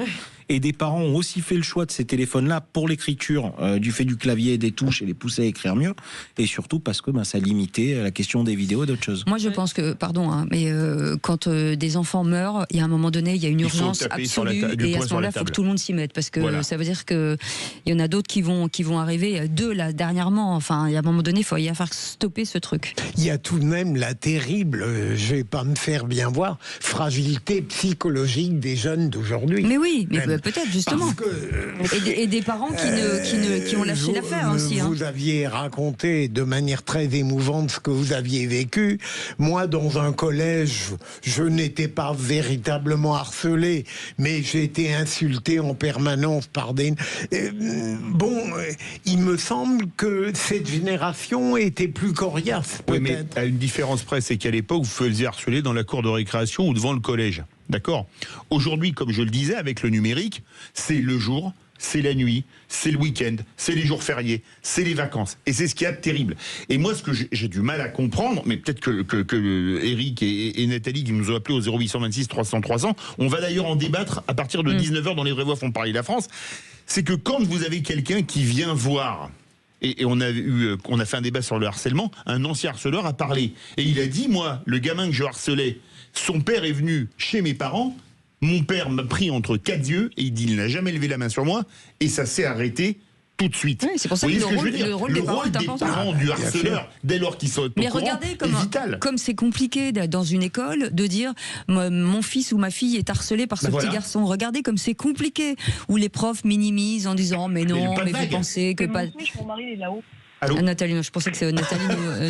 Et des parents ont aussi fait le choix de ces téléphones-là pour l'écriture, du fait du clavier et des touches, et les pousser à écrire mieux. Et surtout parce que ça limitait la question des vidéos et d'autres choses. Moi, je pense que, mais quand des enfants meurent, il y a un moment donné, il y a une urgence absolue. Et à ce moment-là, il faut que tout le monde s'y mette. Parce que ça veut dire qu'il y en a d'autres qui vont arriver. 2, là, dernièrement. Enfin, il y a un moment donné, il faut y faire stopper ce truc. Il y a tout de même la terrible, je vais pas me faire bien voir, fragilité psychologique des jeunes d'aujourd'hui. Mais oui, mais peut-être justement. Et des parents qui ont lâché l'affaire aussi. Vous aviez raconté de manière très émouvante ce que vous aviez vécu. Moi, dans un collège, je n'étais pas véritablement harcelé, mais j'ai été insulté en permanence par des... il me semble que cette génération était plus coriace, peut-être. Oui, mais à une différence près, c'est qu'à l'époque, vous faisiez harceler dans la cour de récréation ou devant le collège. D'accord. Aujourd'hui, comme je le disais, avec le numérique, c'est le jour, c'est la nuit, c'est le week-end, c'est les jours fériés, c'est les vacances. Et c'est ce qui est terrible. Et moi, ce que j'ai du mal à comprendre, mais peut-être que Eric et Nathalie, qui nous ont appelés au 0826 300 300, on va d'ailleurs en débattre à partir de 19h dans Les Vraies Voix font parler la France, c'est que quand vous avez quelqu'un qui vient voir... Et on a fait un débat sur le harcèlement, un ancien harceleur a parlé. Et il a dit, moi, le gamin que je harcelais, son père est venu chez mes parents, mon père m'a pris entre 4 yeux, et il dit, il n'a jamais levé la main sur moi, et ça s'est arrêté tout de suite. Oui, c'est pour ça que le rôle des parents est important. Le rôle des parents du harceleur, dès lors qu'ils sont au courant, regardez est vital. Comme c'est compliqué dans une école de dire mon fils ou ma fille est harcelé par ce petit garçon. Regardez comme c'est compliqué. Où les profs minimisent en disant mais non, mais vous pensez que pas... Mon mari est là-haut. Nathalie, je pensais que Nathalie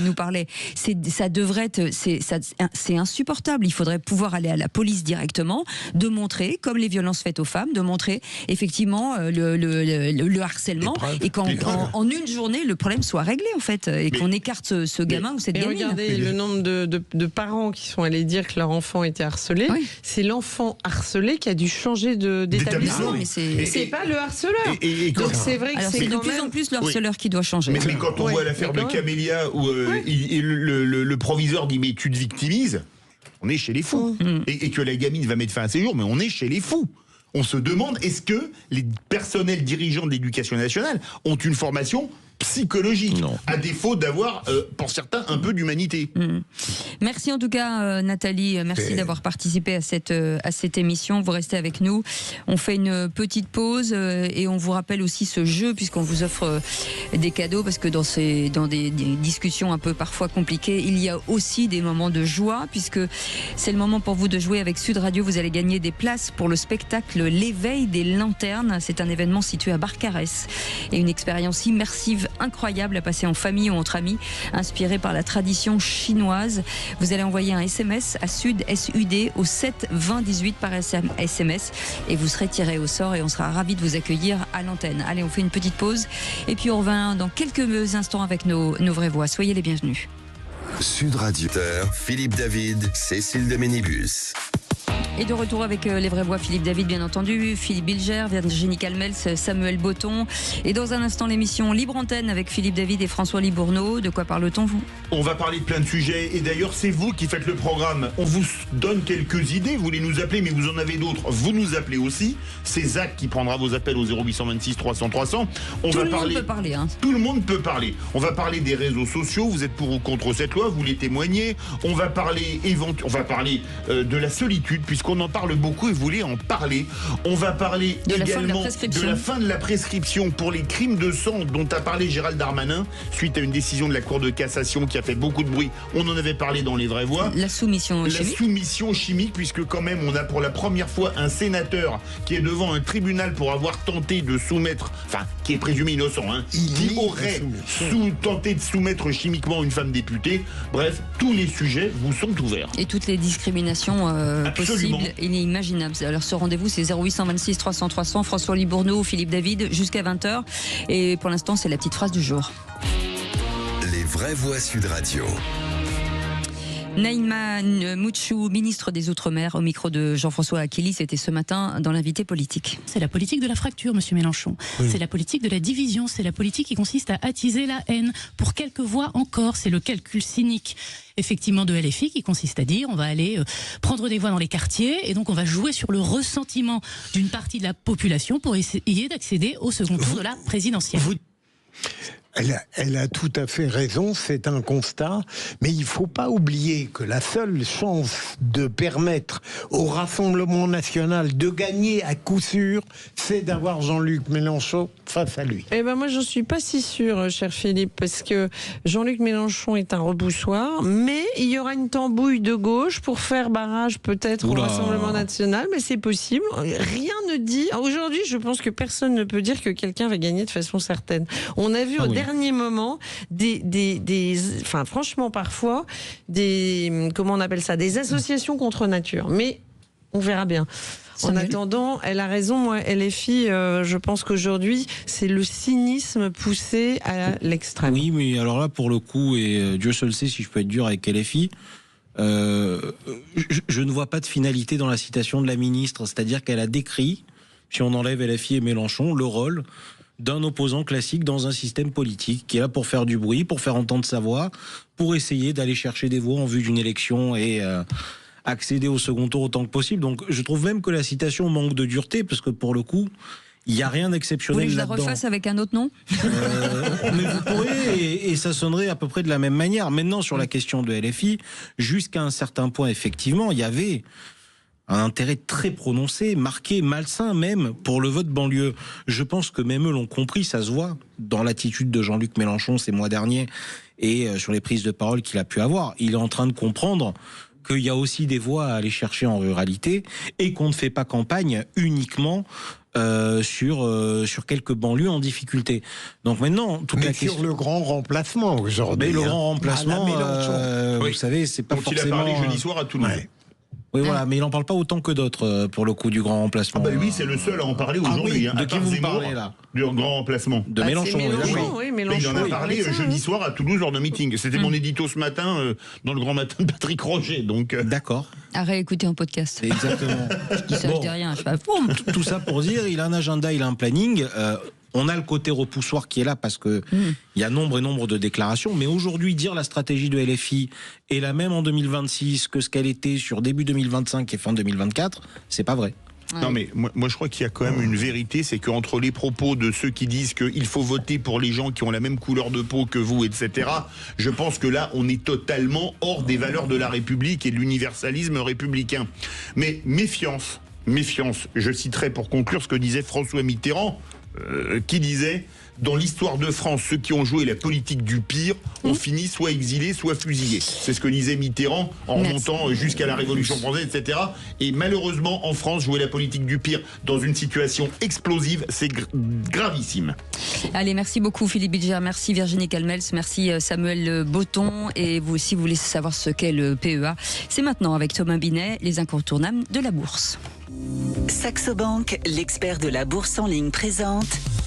nous parlait. Ça devrait être, c'est insupportable. Il faudrait pouvoir aller à la police directement, de montrer, comme les violences faites aux femmes, de montrer effectivement le harcèlement, et qu'en une journée le problème soit réglé en fait, et qu'on écarte ce gamin ou cette gamine. Regardez le nombre de parents qui sont allés dire que leur enfant était harcelé. Oui. C'est l'enfant harcelé qui a dû changer d'établissement. Mais c'est pas le harceleur. Donc c'est vrai que c'est de plus en plus le harceleur qui doit changer. Mais quand on voit l'affaire de Camélia où le proviseur dit mais tu te victimises, on est chez les fous. Et que la gamine va mettre fin à ses jours, mais on est chez les fous. On se demande, est-ce que les personnels dirigeants de l'éducation nationale ont une formation psychologique, à défaut d'avoir, pour certains, un peu d'humanité. Merci en tout cas, Nathalie. Merci d'avoir participé à cette émission. Vous restez avec nous. On fait une petite pause et on vous rappelle aussi ce jeu, puisqu'on vous offre des cadeaux, parce que dans des discussions un peu parfois compliquées, il y a aussi des moments de joie, puisque c'est le moment pour vous de jouer avec Sud Radio. Vous allez gagner des places pour le spectacle L'éveil des lanternes. C'est un événement situé à Barcarès et une expérience immersive incroyable à passer en famille ou entre amis, inspiré par la tradition chinoise. Vous allez envoyer un SMS à SUD au 7 20 18 par SMS et vous serez tiré au sort et on sera ravis de vous accueillir à l'antenne. Allez, on fait une petite pause et puis on revient dans quelques instants avec nos vraies voix. Soyez les bienvenus. Sud Radio, Philippe David, Cécile de Ménibus. Et de retour avec les vraies voix, Philippe David bien entendu, Philippe Bilger, Virginie Calmels, Samuel Botton. Et dans un instant l'émission Libre Antenne avec Philippe David et François Libourneau. De quoi parle-t-on vous ? On va parler de plein de sujets et d'ailleurs c'est vous qui faites le programme. On vous donne quelques idées, vous voulez nous appeler mais vous en avez d'autres, vous nous appelez aussi. C'est Zach qui prendra vos appels au 0826 300 300. Tout le monde peut parler. Tout le monde peut parler. On va parler des réseaux sociaux, vous êtes pour ou contre cette loi, vous les témoignez. On va parler de la solitude puisqu'on en parle beaucoup et vous voulez en parler. On va parler également de la fin de la prescription pour les crimes de sang dont a parlé Gérald Darmanin suite à une décision de la Cour de cassation qui a fait beaucoup de bruit. On en avait parlé dans les vraies voix. La soumission chimique. La soumission chimique, puisque quand même on a pour la première fois un sénateur qui est devant un tribunal pour avoir tenté de soumettre, enfin qui est présumé innocent, qui aurait tenté de soumettre chimiquement une femme députée. Bref, tous les sujets vous sont ouverts. Et toutes les discriminations possibles et inimaginables. Alors ce rendez-vous c'est 0826 300 300, François Libourneau, Philippe David, jusqu'à 20h. Et pour l'instant c'est la petite phrase du jour. Les vraies voix Sud Radio. Naïma Mouchou, ministre des Outre-mer, au micro de Jean-François Achilly, c'était ce matin dans l'invité politique. C'est la politique de la fracture, monsieur Mélenchon. Oui. C'est la politique de la division. C'est la politique qui consiste à attiser la haine. Pour quelques voix encore, c'est le calcul cynique, effectivement, de LFI qui consiste à dire on va aller prendre des voix dans les quartiers et donc on va jouer sur le ressentiment d'une partie de la population pour essayer d'accéder au second tour de la présidentielle. Elle a tout à fait raison, c'est un constat, mais il ne faut pas oublier que la seule chance de permettre au Rassemblement national de gagner à coup sûr, c'est d'avoir Jean-Luc Mélenchon face à lui. Eh ben moi, j'en suis pas si sûre, cher Philippe, parce que Jean-Luc Mélenchon est un reboussoir, mais il y aura une tambouille de gauche pour faire barrage peut-être au Rassemblement national, mais c'est possible. Rien ne dit. Aujourd'hui, je pense que personne ne peut dire que quelqu'un va gagner de façon certaine. On a vu dernier moment enfin franchement parfois comment on appelle ça, des associations contre nature, mais on verra bien. En attendant, elle a raison, moi, LFI, je pense qu'aujourd'hui, c'est le cynisme poussé à l'extrême. Oui, mais alors là, pour le coup, et Dieu seul sait si je peux être dur avec LFI, je ne vois pas de finalité dans la citation de la ministre, c'est-à-dire qu'elle a décrit, si on enlève LFI et Mélenchon, le rôle d'un opposant classique dans un système politique qui est là pour faire du bruit, pour faire entendre sa voix, pour essayer d'aller chercher des voix en vue d'une élection et accéder au second tour autant que possible. Donc je trouve même que la citation manque de dureté, parce que pour le coup, il n'y a rien d'exceptionnel là-dedans. Vous voulez que je la refasse avec un autre nom mais vous pourrez, et ça sonnerait à peu près de la même manière. Maintenant, sur la question de LFI, jusqu'à un certain point, effectivement, il y avait un intérêt très prononcé, marqué, malsain même pour le vote banlieue. Je pense que même eux l'ont compris, ça se voit dans l'attitude de Jean-Luc Mélenchon ces mois derniers et sur les prises de parole qu'il a pu avoir. Il est en train de comprendre qu'il y a aussi des voix à aller chercher en ruralité et qu'on ne fait pas campagne uniquement sur quelques banlieues en difficulté. Donc maintenant, toute la question... sur le grand remplacement aujourd'hui. Mais le grand remplacement, vous savez, c'est pas forcément... Il a parlé jeudi soir à Toulouse. Ouais. Oui, voilà, mais il n'en parle pas autant que d'autres, pour le coup, du grand remplacement. Lui, c'est le seul à en parler aujourd'hui. De qui vous parlez, là? Du grand remplacement. De Mélenchon, oui, Mélenchon. Il en a parlé jeudi soir à Toulouse lors d'un meeting. C'était mon édito ce matin, dans le grand matin de Patrick Roger. Donc, d'accord. À réécouter en podcast. Exactement. Je dis ça, je dis rien. Je fais tout ça pour dire, il a un agenda, il a un planning. On a le côté repoussoir qui est là parce que il y a nombre et nombre de déclarations. Mais aujourd'hui, dire la stratégie de LFI est la même en 2026 que ce qu'elle était sur début 2025 et fin 2024, c'est pas vrai. Non mais moi je crois qu'il y a quand même une vérité, c'est qu'entre les propos de ceux qui disent qu'il faut voter pour les gens qui ont la même couleur de peau que vous, etc., je pense que là on est totalement hors des valeurs de la République et de l'universalisme républicain. Mais méfiance, je citerai pour conclure ce que disait François Mitterrand, qui disait: dans l'histoire de France, ceux qui ont joué la politique du pire ont fini soit exilés, soit fusillés. C'est ce que disait Mitterrand en remontant jusqu'à la Révolution française, etc. Et malheureusement, en France, jouer la politique du pire dans une situation explosive, c'est gravissime. Allez, merci beaucoup Philippe Bilger, merci Virginie Calmels, merci Samuel Botton. Et vous aussi, vous voulez savoir ce qu'est le PEA. C'est maintenant avec Thomas Binet, les incontournables de la bourse. Saxo Bank, l'expert de la bourse en ligne, présente